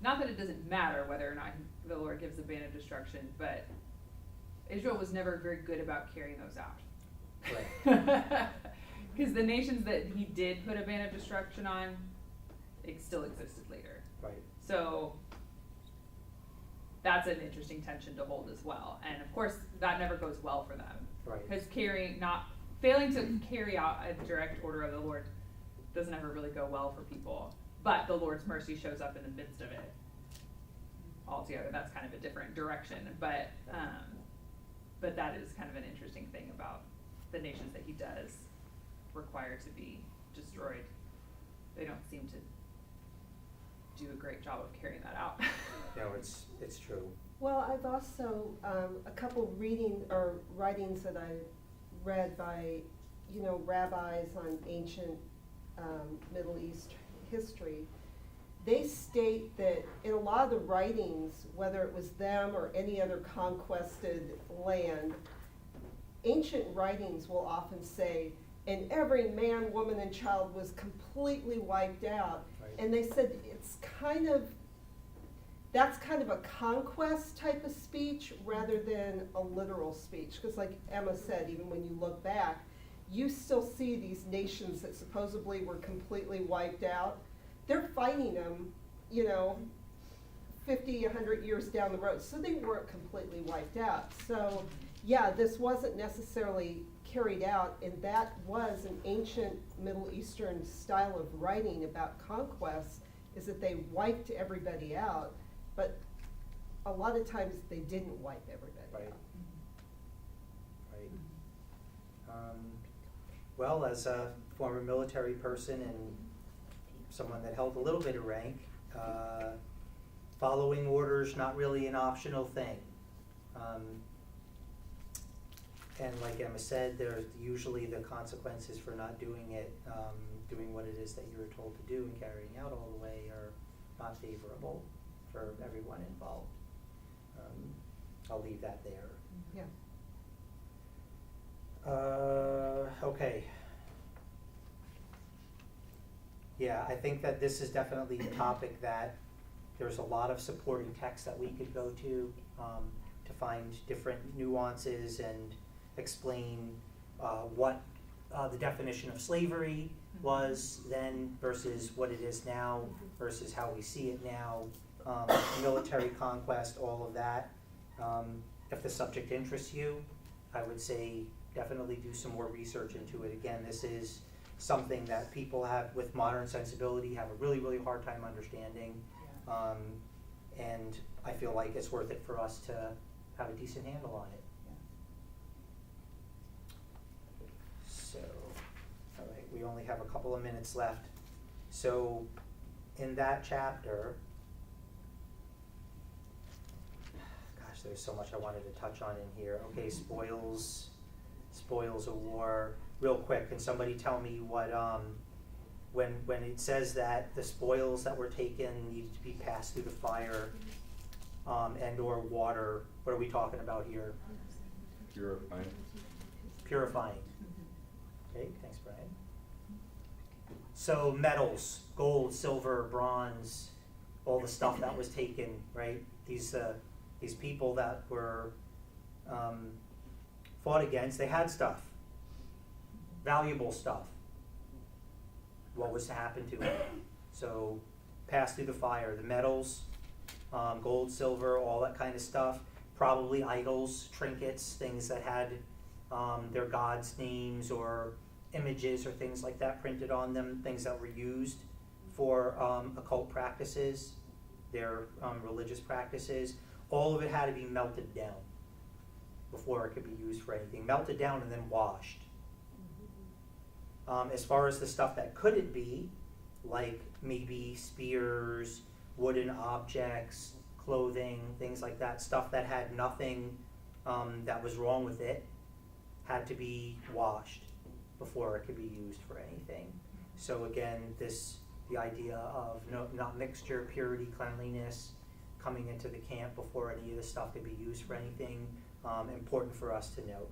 A: not that it doesn't matter whether or not the Lord gives a ban of destruction, but Israel was never very good about carrying those out.
B: Right.
A: Because the nations that he did put a ban of destruction on, it still existed later.
B: Right.
A: So that's an interesting tension to hold as well. And of course, that never goes well for them.
B: Right.
A: Because failing to carry out a direct order of the Lord doesn't ever really go well for people. But the Lord's mercy shows up in the midst of it altogether. That's kind of a different direction. But that is kind of an interesting thing about the nations that he does require to be destroyed. They don't seem to do a great job of carrying that out.
B: No, it's true.
I: Well, I've also, a couple writings that I read by, rabbis on ancient Middle East history, they state that in a lot of the writings, whether it was them or any other conquested land, ancient writings will often say, and every man, woman, and child was completely wiped out.
B: Right.
I: And they said that's kind of a conquest type of speech rather than a literal speech. Because like Emma said, even when you look back, you still see these nations that supposedly were completely wiped out. They're fighting them, 50, 100 years down the road. So they weren't completely wiped out. So yeah, this wasn't necessarily carried out, and that was an ancient Middle Eastern style of writing about conquest, is that they wiped everybody out, but a lot of times they didn't wipe everybody
B: Right.
I: out.
B: Right. Well, as a former military person and someone that held a little bit of rank, Following orders, not really an optional thing. And like Emma said, there's usually the consequences for not doing it, doing what it is that you were told to do and carrying out all the way are not favorable for everyone involved. I'll leave that there.
I: Yeah.
B: Okay. Yeah, I think that this is definitely a topic that there's a lot of supporting text that we could go to find different nuances and explain what the definition of slavery was then versus what it is now versus how we see it now, military conquest, all of that. If the subject interests you, I would say definitely do some more research into it. Again, this is something that people have, with modern sensibility, have a really, really hard time understanding. And I feel like it's worth it for us to have a decent handle on it. So, all right, we only have a couple of minutes left. So, in that chapter, gosh, there's so much I wanted to touch on in here. Okay, spoils of war. Real quick, can somebody tell me what, when it says that the spoils that were taken needed to be passed through the fire, and or water, what are we talking about here?
F: Purifying.
B: Purifying. Okay, thanks, Brian. So metals, gold, silver, bronze, all the stuff that was taken, right? These people that were fought against, they had stuff, valuable stuff. What was to happen to it? So pass through the fire, the metals, gold, silver, all that kind of stuff. Probably idols, trinkets, things that had their gods' names or images or things like that printed on them, things that were used for occult practices, their religious practices. All of it had to be melted down before it could be used for anything. Melted down and then washed. As far as the stuff that couldn't be, like maybe spears, wooden objects, clothing, things like that, stuff that had nothing that was wrong with it, had to be washed before it could be used for anything. So again, the idea of not mixture, purity, cleanliness, coming into the camp before any of this stuff could be used for anything, important for us to note.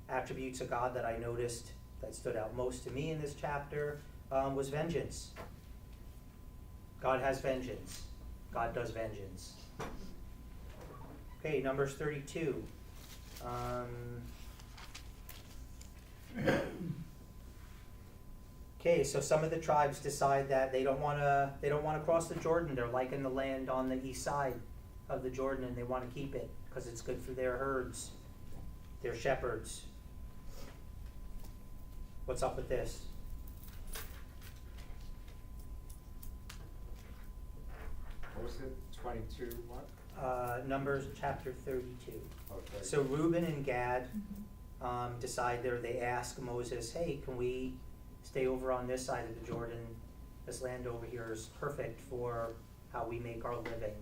B: Attributes of God that I noticed that stood out most to me in this chapter was vengeance. God has vengeance. God does vengeance. Okay, Numbers 32. Okay, so some of the tribes decide that they don't want to cross the Jordan. They're liking the land on the east side of the Jordan, and they want to keep it because it's good for their herds, their shepherds. What's up with this?
C: What was it, 22, what?
B: Numbers chapter 32.
C: Okay.
B: So Reuben and Gad decide there. They ask Moses, hey, can we stay over on this side of the Jordan? This land over here is perfect for how we make our living.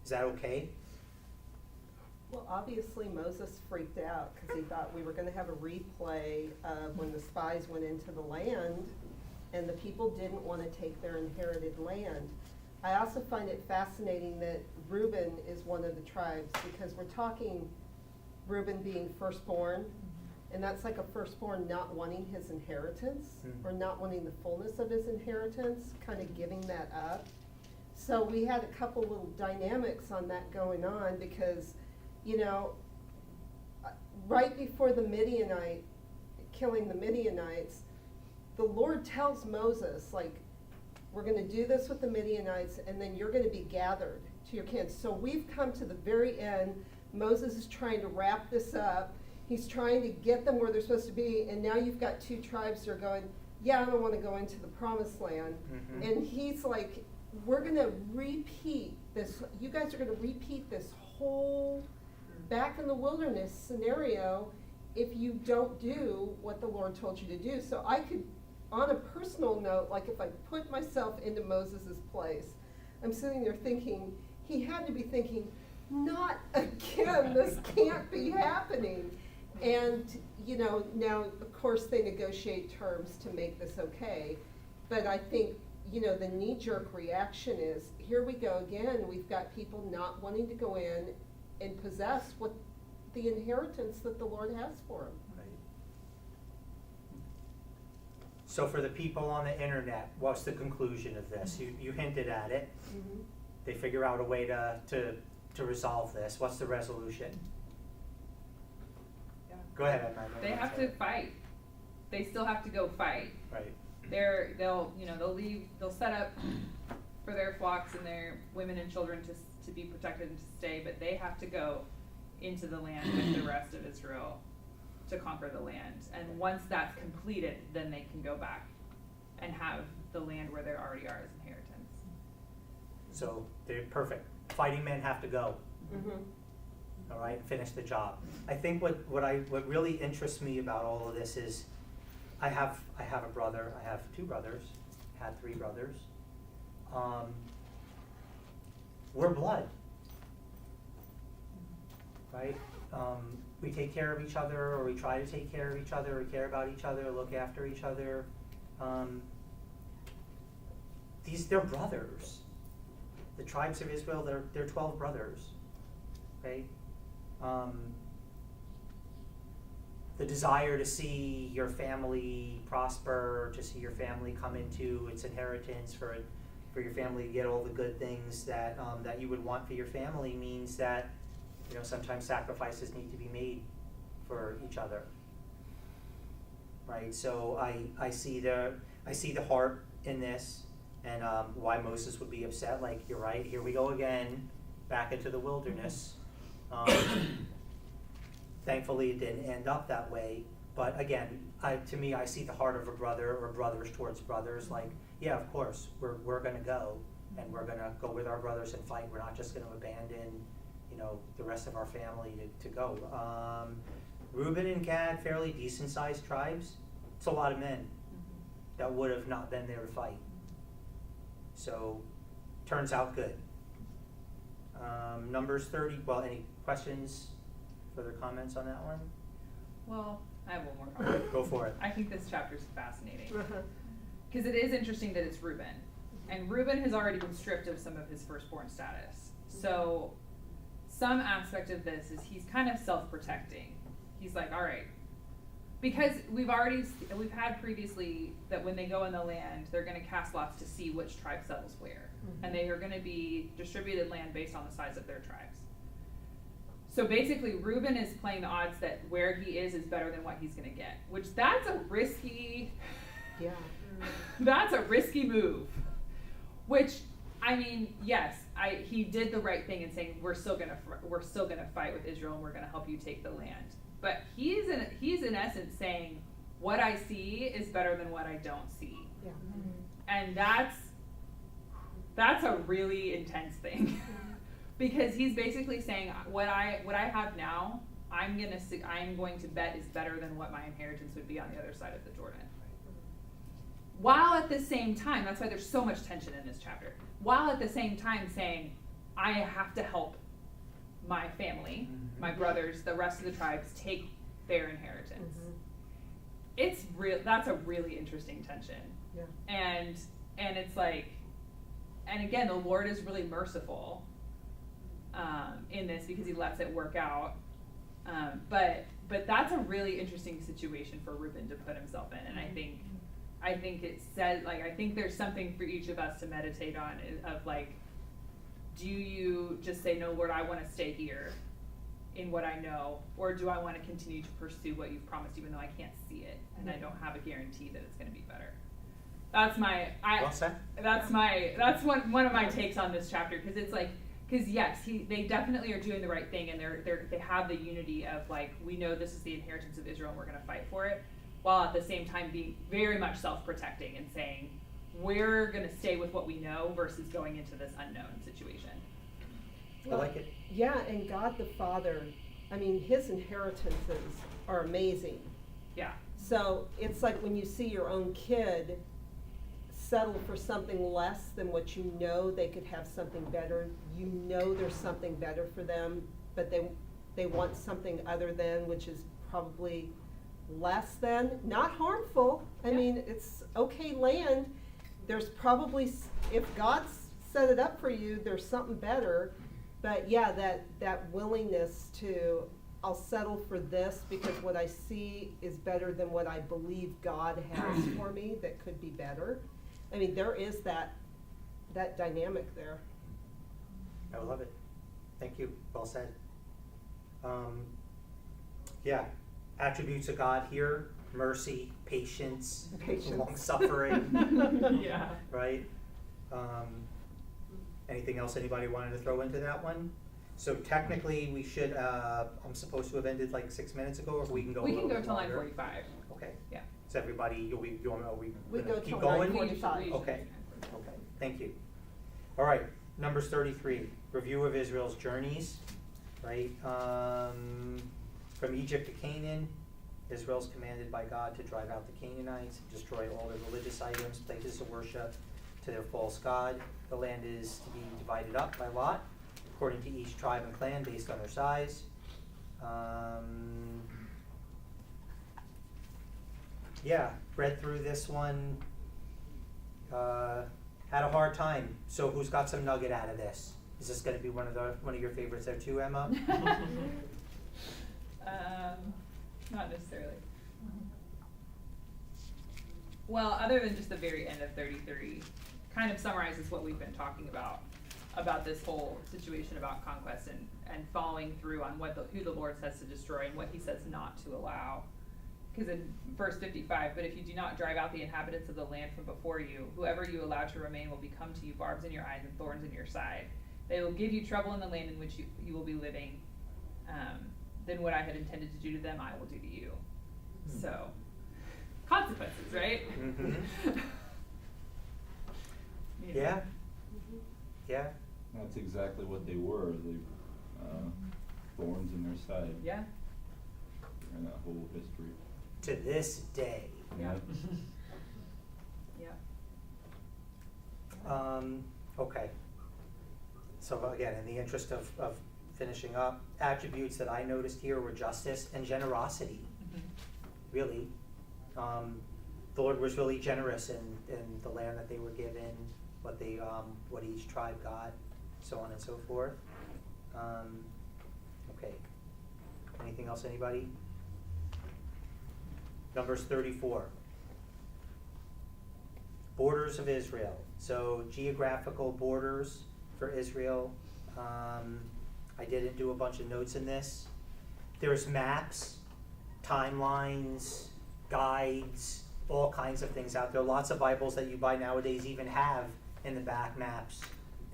B: Is that okay?
I: Well, obviously Moses freaked out because he thought we were going to have a replay of when the spies went into the land and the people didn't want to take their inherited land. I also find it fascinating that Reuben is one of the tribes because we're talking Reuben being firstborn, and that's like a firstborn not wanting his inheritance or not wanting the fullness of his inheritance, kind of giving that up. So we had a couple little dynamics on that going on because, you know, right before killing the Midianites, the Lord tells Moses, like, we're going to do this with the Midianites, and then you're going to be gathered to your kin. So we've come to the very end. Moses is trying to wrap this up. He's trying to get them where they're supposed to be, and now you've got two tribes that are going, yeah, I don't want to go into the promised land. Mm-hmm. And he's like, we're going to repeat this. You guys are going to repeat this whole back in the wilderness scenario if you don't do what the Lord told you to do. So I could on a personal note, like if I put myself into Moses' place, I'm sitting there thinking, he had to be thinking, not again, this can't be happening. And, you know, now, of course, they negotiate terms to make this okay, but I think, you know, the knee-jerk reaction is, here we go again, we've got people not wanting to go in and possess what the inheritance that the Lord has for them.
B: Right. So for the people on the internet, what's the conclusion of this? You hinted at it.
I: Mm-hmm.
B: They figure out a way to resolve this. What's the resolution?
A: Yeah.
B: Go ahead, Edna.
A: They have to fight. They still have to go fight.
B: Right.
A: They'll set up for their flocks and their women and children to be protected and to stay, but they have to go into the land with the rest of Israel to conquer the land. And once that's completed, then they can go back and have the land where they already are as inheritance.
B: So they're perfect. Fighting men have to go.
I: Mm-hmm.
B: All right, finish the job. I think what really interests me about all of this is, I have a brother. I have 2 brothers. Had 3 brothers. We're blood, right? We take care of each other, or we try to take care of each other, or care about each other, look after each other. They're brothers. The tribes of Israel, they're 12 brothers, okay? The desire to see your family prosper, to see your family come into its inheritance, for your family to get all the good things that you would want for your family, means that, you know, sometimes sacrifices need to be made for each other, right? So I see the heart in this, and why Moses would be upset. Like, you're right, here we go again, back into the wilderness. Thankfully, it didn't end up that way. But again, to me, I see the heart of a brother, or brothers towards brothers. Like, yeah, of course, we're going to go, and we're going to go with our brothers and fight. We're not just going to abandon, you know, the rest of our family to go. Reuben and Gad, fairly decent-sized tribes. It's a lot of men that would have not been there to fight. So, turns out good. Numbers 30. Well, any questions? Further comments on that one?
A: Well, I have one more comment.
B: Go for it.
A: I think this chapter is fascinating.
I: Uh-huh.
A: Because it is interesting that it's Reuben. And Reuben has already been stripped of some of his firstborn status. So some aspect of this is he's kind of self-protecting. He's like, all right. Because we've had previously that when they go in the land, they're going to cast lots to see which tribe settles where.
I: Mm-hmm.
A: And they are going to be distributed land based on the size of their tribes. So basically, Reuben is playing the odds that where he is better than what he's going to get, which that's a risky,
I: Yeah.
A: that's a risky move. Which, I mean, yes, he did the right thing in saying we're still gonna fight with Israel and we're gonna help you take the land. But he's in essence saying what I see is better than what I don't see,
I: Yeah.
A: and that's a really intense thing. Because he's basically saying what I have now, I'm going to bet is better than what my inheritance would be on the other side of the Jordan. While at the same time, that's why there's so much tension in this chapter. While at the same time saying, I have to help my family, my brothers, the rest of the tribes take their inheritance.
I: Mm-hmm.
A: That's a really interesting tension.
I: Yeah.
A: And it's like, and again, the Lord is really merciful in this because he lets it work out. But that's a really interesting situation for Reuben to put himself in, and I think it says, like, I think there's something for each of us to meditate on of like, do you just say, no, Lord, I want to stay here in what I know, or do I want to continue to pursue what you've promised even though I can't see it and I don't have a guarantee that it's going to be better? That's
B: Well said.
A: That's one of my takes on this chapter, because it's like, because yes, they definitely are doing the right thing, and they have the unity of like, we know this is the inheritance of Israel and we're going to fight for it, while at the same time being very much self-protecting and saying we're going to stay with what we know versus going into this unknown situation.
B: I like it.
I: Yeah, and God the Father, I mean, his inheritances are amazing.
A: Yeah.
I: So it's like when you see your own kid settle for something less than what you know they could have something better, you know there's something better for them, but they want something other than, which is probably less than, not harmful. I
A: Yeah.
I: mean, it's okay land. There's probably, if God's set it up for you, there's something better. But yeah, that willingness to, I'll settle for this because what I see is better than what I believe God has for me that could be better. I mean, there is that dynamic there.
B: I love it. Thank you. Well said. Yeah, attributes of God here: mercy, patience,
I: Patience.
B: long suffering.
A: Yeah.
B: Right? Anything else anybody wanted to throw into that one? So technically, we should, I'm supposed to have ended like 6 minutes ago, or we can go a
A: We
B: little
A: can go
B: bit
A: till
B: longer?
A: 9:45.
B: Okay.
A: Yeah.
B: So everybody, you want, are we
I: We
B: gonna
I: go
B: keep
I: till
B: going?
I: 9:45.
B: Okay, okay, thank you. All right, Numbers 33, review of Israel's journeys, right? From Egypt to Canaan, Israel's commanded by God to drive out the Canaanites, destroy all their religious items, places of worship to their false god. The land is to be divided up by lot, according to each tribe and clan based on their size. Yeah, read through this one, had a hard time. So who's got some nugget out of this? Is this gonna be one of your favorites there too, Emma?
A: Not necessarily. Well, other than just the very end of 33, kind of summarizes what we've been talking about this whole situation about conquest and following through on who the Lord says to destroy and what he says not to allow. Because in verse 55, but if you do not drive out the inhabitants of the land from before you, whoever you allow to remain will become to you barbs in your eyes and thorns in your side. They will give you trouble in the land in which you will be living. Then what I had intended to do to them, I will do to you. So, consequences, right?
B: Mhm. Yeah, yeah,
K: That's exactly what they were. They thorns in their side
A: Yeah.
K: in that whole history.
B: to this day.
A: Yeah.
K: Yeah.
A: Yeah.
B: Okay. So again, in the interest of finishing up, attributes that I noticed here were justice and generosity.
A: Mhm.
B: Really. The Lord was really generous in the land that they were given, what each tribe got, so on and so forth. Okay. Anything else, anybody? Numbers 34. Borders of Israel. So geographical borders for Israel. I didn't do a bunch of notes in this. There's maps, timelines, guides, all kinds of things out there. Lots of Bibles that you buy nowadays even have in the back maps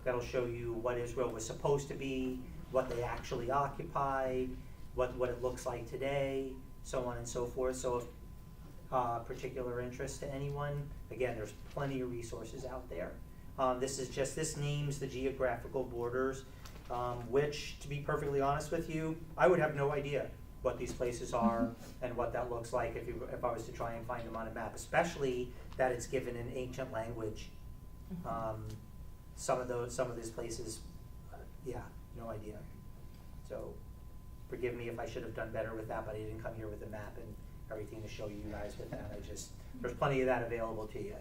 B: that'll show you what Israel was supposed to be, what they actually occupied, what it looks like today, so on and so forth. So if particular interest to anyone, again, there's plenty of resources out there. This names the geographical borders, which, to be perfectly honest with you, I would have no idea what these places are and what that looks like if I was to try and find them on a map, especially that it's given in ancient language. Some of these places, no idea. So forgive me if I should have done better with that, but I didn't come here with a map and everything to show you guys with that. There's plenty of that available to you.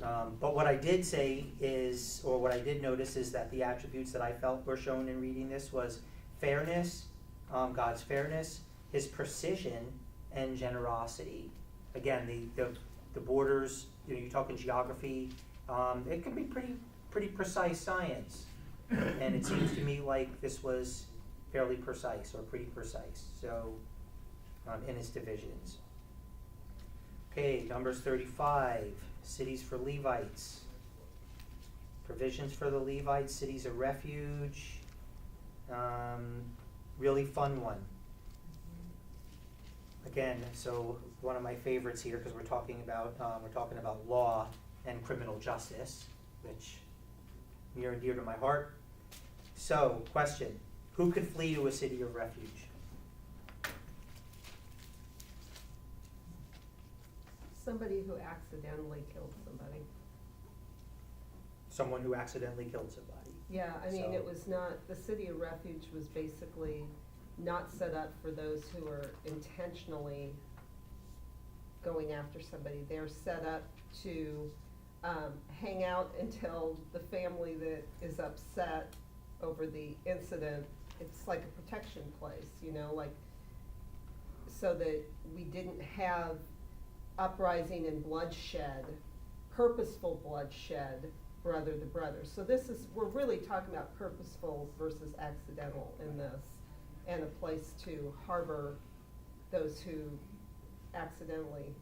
I: Yeah.
B: But what I did say is, or what I did notice is that the attributes that I felt were shown in reading this was fairness, God's fairness, his precision, and generosity. Again, the borders, you're talking geography, it can be pretty precise science. And it seems to me like this was fairly precise or pretty precise, so in its divisions. Okay, Numbers 35, cities for Levites. Provisions for the Levites, cities of refuge. Really fun one. Again, so one of my favorites here, because we're talking about law and criminal justice, which near and dear to my heart. So, question: who could flee to a city of refuge?
I: somebody who accidentally killed somebody.
B: Someone who accidentally killed somebody.
I: Yeah, I mean,
B: So-
I: it was not, the city of refuge was basically not set up for those who are intentionally going after somebody. They're set up to hang out until the family that is upset over the incident, it's like a protection place, you know, like, so that we didn't have uprising and bloodshed, purposeful bloodshed, brother to brother. So this is, we're really talking about purposeful versus accidental in this, and a place to harbor those who accidentally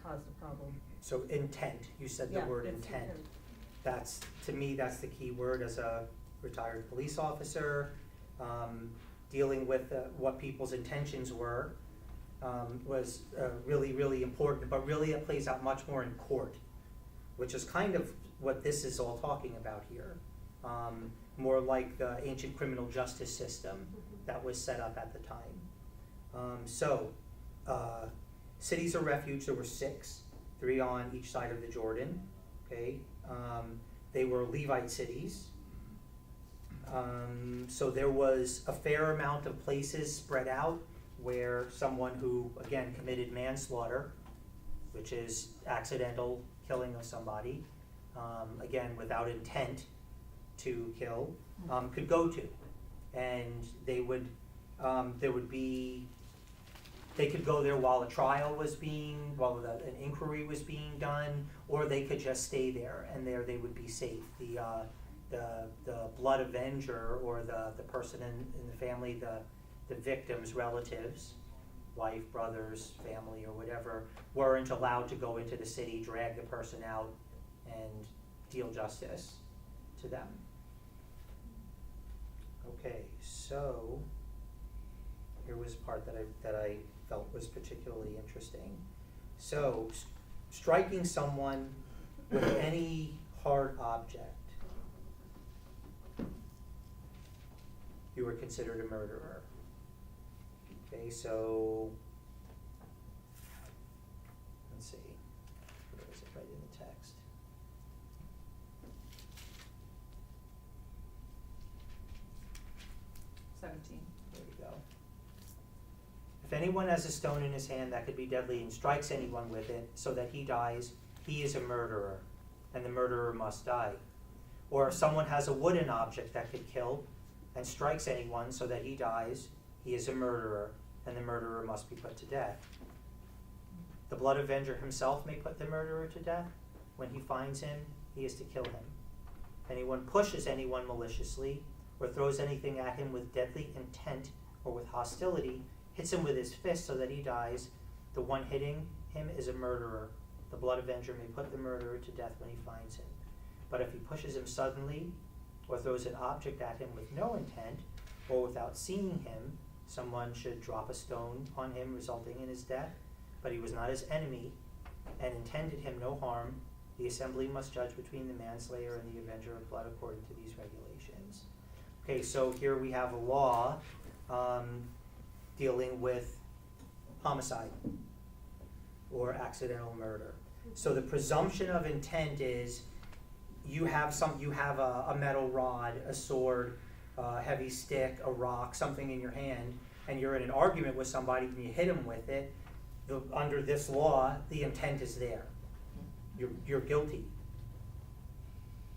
I: caused a problem.
B: So intent, you said the
I: Yeah,
B: word
I: it's
B: intent. That's, to me, that's the key word as a retired police officer, dealing with what people's intentions were, was really, really important, but really it plays out much more in court, which is kind of what this is all talking about here. More like the ancient criminal justice system that was set up at the time. Cities of refuge, there were 6, 3 on each side of the Jordan, okay? They were Levite cities. So there was a fair amount of places spread out where someone who, again, committed manslaughter, which is accidental killing of somebody, again, without intent to kill, could go to. And they would, they could go there while a trial was while an inquiry was being done, or they could just stay there, and there they would be safe. The blood avenger, or the person in the family, the victim's relatives, wife, brothers, family, or whatever, weren't allowed to go into the city, drag the person out, and deal justice to them. Okay, so here was a part that I felt was particularly interesting. So, striking someone with any hard object, you were considered a murderer. Okay, so let's see, where is it right in the text?
A: $17.
B: There we go. If anyone has a stone in his hand that could be deadly and strikes anyone with it so that he dies, he is a murderer, and the murderer must die. Or if someone has a wooden object that could kill and strikes anyone so that he dies, he is a murderer, and the murderer must be put to death. The blood avenger himself may put the murderer to death. When he finds him, he is to kill him. If anyone pushes anyone maliciously, or throws anything at him with deadly intent or with hostility, hits him with his fist so that he dies, the one hitting him is a murderer. The blood avenger may put the murderer to death when he finds him. But if he pushes him suddenly, or throws an object at him with no intent, or without seeing him, someone should drop a stone on him, resulting in his death. But he was not his enemy, and intended him no harm. The assembly must judge between the manslayer and the avenger of blood according to these regulations. Okay, so here we have a law dealing with homicide or accidental murder. So the presumption of intent is you have a metal rod, a sword, a heavy stick, a rock, something in your hand, and you're in an argument with somebody and you hit them with it. Under this law, the intent is there. You're guilty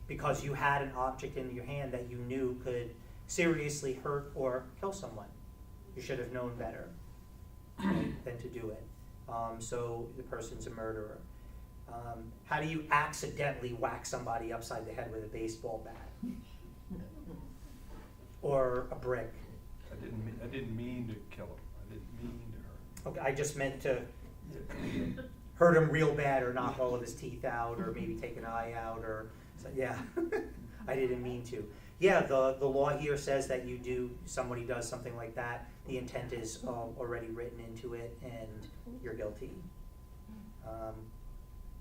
B: because you had an object in your hand that you knew could seriously hurt or kill someone. You should have known better than to do it. So the person's a murderer. How do you accidentally whack somebody upside the head with a baseball bat or a brick?
K: I didn't mean to kill him. I didn't mean to hurt him.
B: Okay, I just meant to hurt him real bad, or knock all of his teeth out, or maybe take an eye out, or yeah. I didn't mean to. Yeah, the law here says that somebody does something like that, the intent is already written into it, and you're guilty.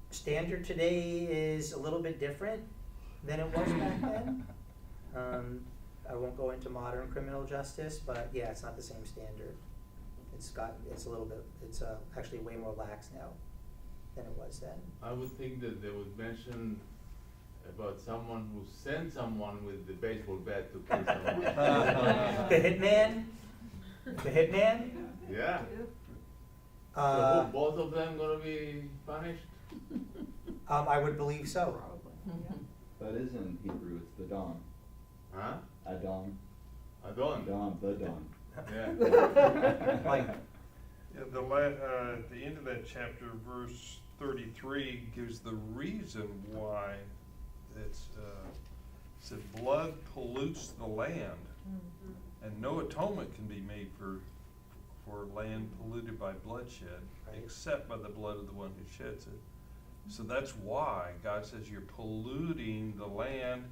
B: Standard today is a little bit different than it was back then. I won't go into modern criminal justice, but yeah, it's not the same standard. It's actually way more lax now. than it was then.
F: I would think that they would mention about someone who sent someone with the baseball bat to kill someone.
B: The hitman? The hitman?
F: Yeah.
B: Uh,
F: So both of them gonna be punished?
B: I would believe so.
K: That is in Hebrew, it's the dawn.
F: Huh?
K: Adon.
F: Adon.
K: Dawn, the dawn.
F: Yeah.
B: Mike?
L: Yeah, at the end of that chapter, verse 33 gives the reason why it's said blood pollutes the land, and no atonement can be made for land polluted by bloodshed,
B: Right.
L: except by the blood of the one who sheds it. So that's why God says you're polluting the land,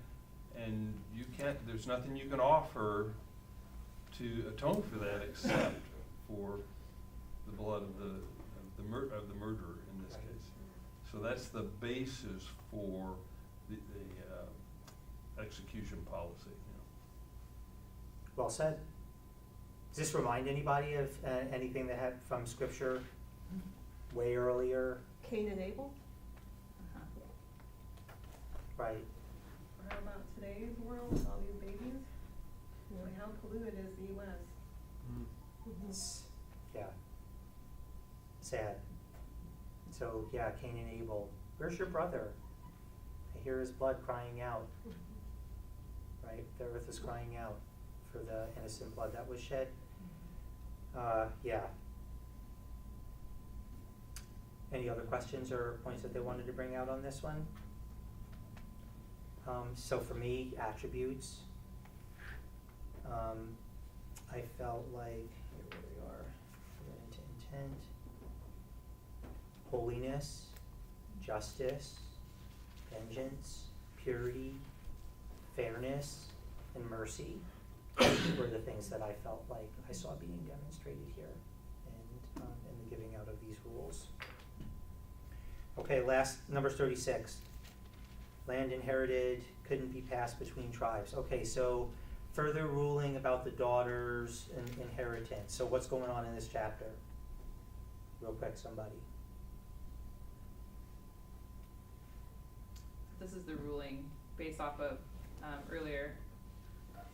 L: and there's nothing you can offer to atone for that except for the blood of the murderer in this case. So that's the basis for the execution policy.
B: Well said. Does this remind anybody of anything that had from Scripture way earlier?
I: Cain and Abel?
B: Right.
M: Or how about today's world with all these babies? Like how polluted is the US?
B: It's, yeah. Sad. So, yeah, Cain and Abel. Where's your brother? I hear his blood crying out. Right? The earth is crying out for the innocent blood that was shed. Yeah. Any other questions or points that they wanted to bring out on this one? So for me, attributes. I felt like, here we are, into intent, holiness, justice, vengeance, purity, fairness, and mercy were the things that I felt like I saw being demonstrated here and in the giving out of these rules. Okay, last, Numbers 36. Land inherited couldn't be passed between tribes. Okay, so further ruling about the daughters and inheritance. So what's going on in this chapter? Real quick, somebody.
A: This is the ruling based off of earlier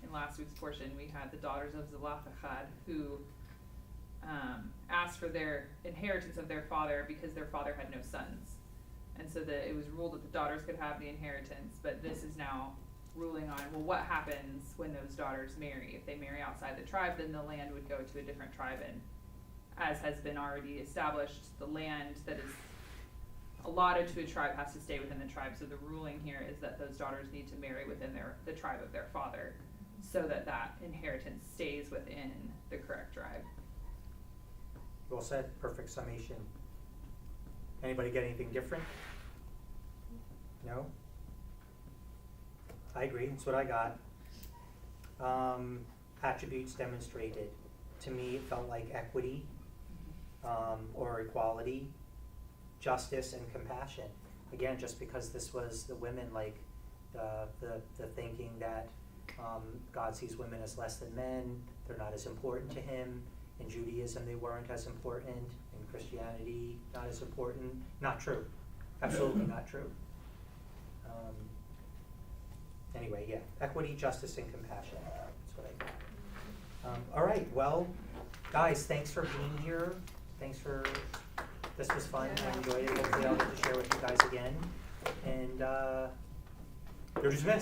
A: in last week's portion. We had the daughters of Zelophehad who asked for their inheritance of their father because their father had no sons. And so that it was ruled that the daughters could have the inheritance, but this is now ruling on, well, what happens when those daughters marry? If they marry outside the tribe, then the land would go to a different tribe, and as has been already established, the land that is allotted to a tribe has to stay within the tribe. So the ruling here is that those daughters need to marry within the tribe of their father, so that that inheritance stays within the correct tribe.
B: Well said, perfect summation. Anybody get anything different? No? I agree, that's what I got. Attributes demonstrated. To me, it felt like equity, or equality, justice, and compassion. Again, just because this was the women, like the thinking that God sees women as less than men, they're not as important to him. In Judaism, they weren't as important. In Christianity, not as important. Not true. Absolutely not true. Anyway, yeah, equity, justice, and compassion. That's what I got. All right, well, guys, thanks for being here. This was fun. I enjoyed it. Hopefully I'll get to share with you guys again. And you're dismissed.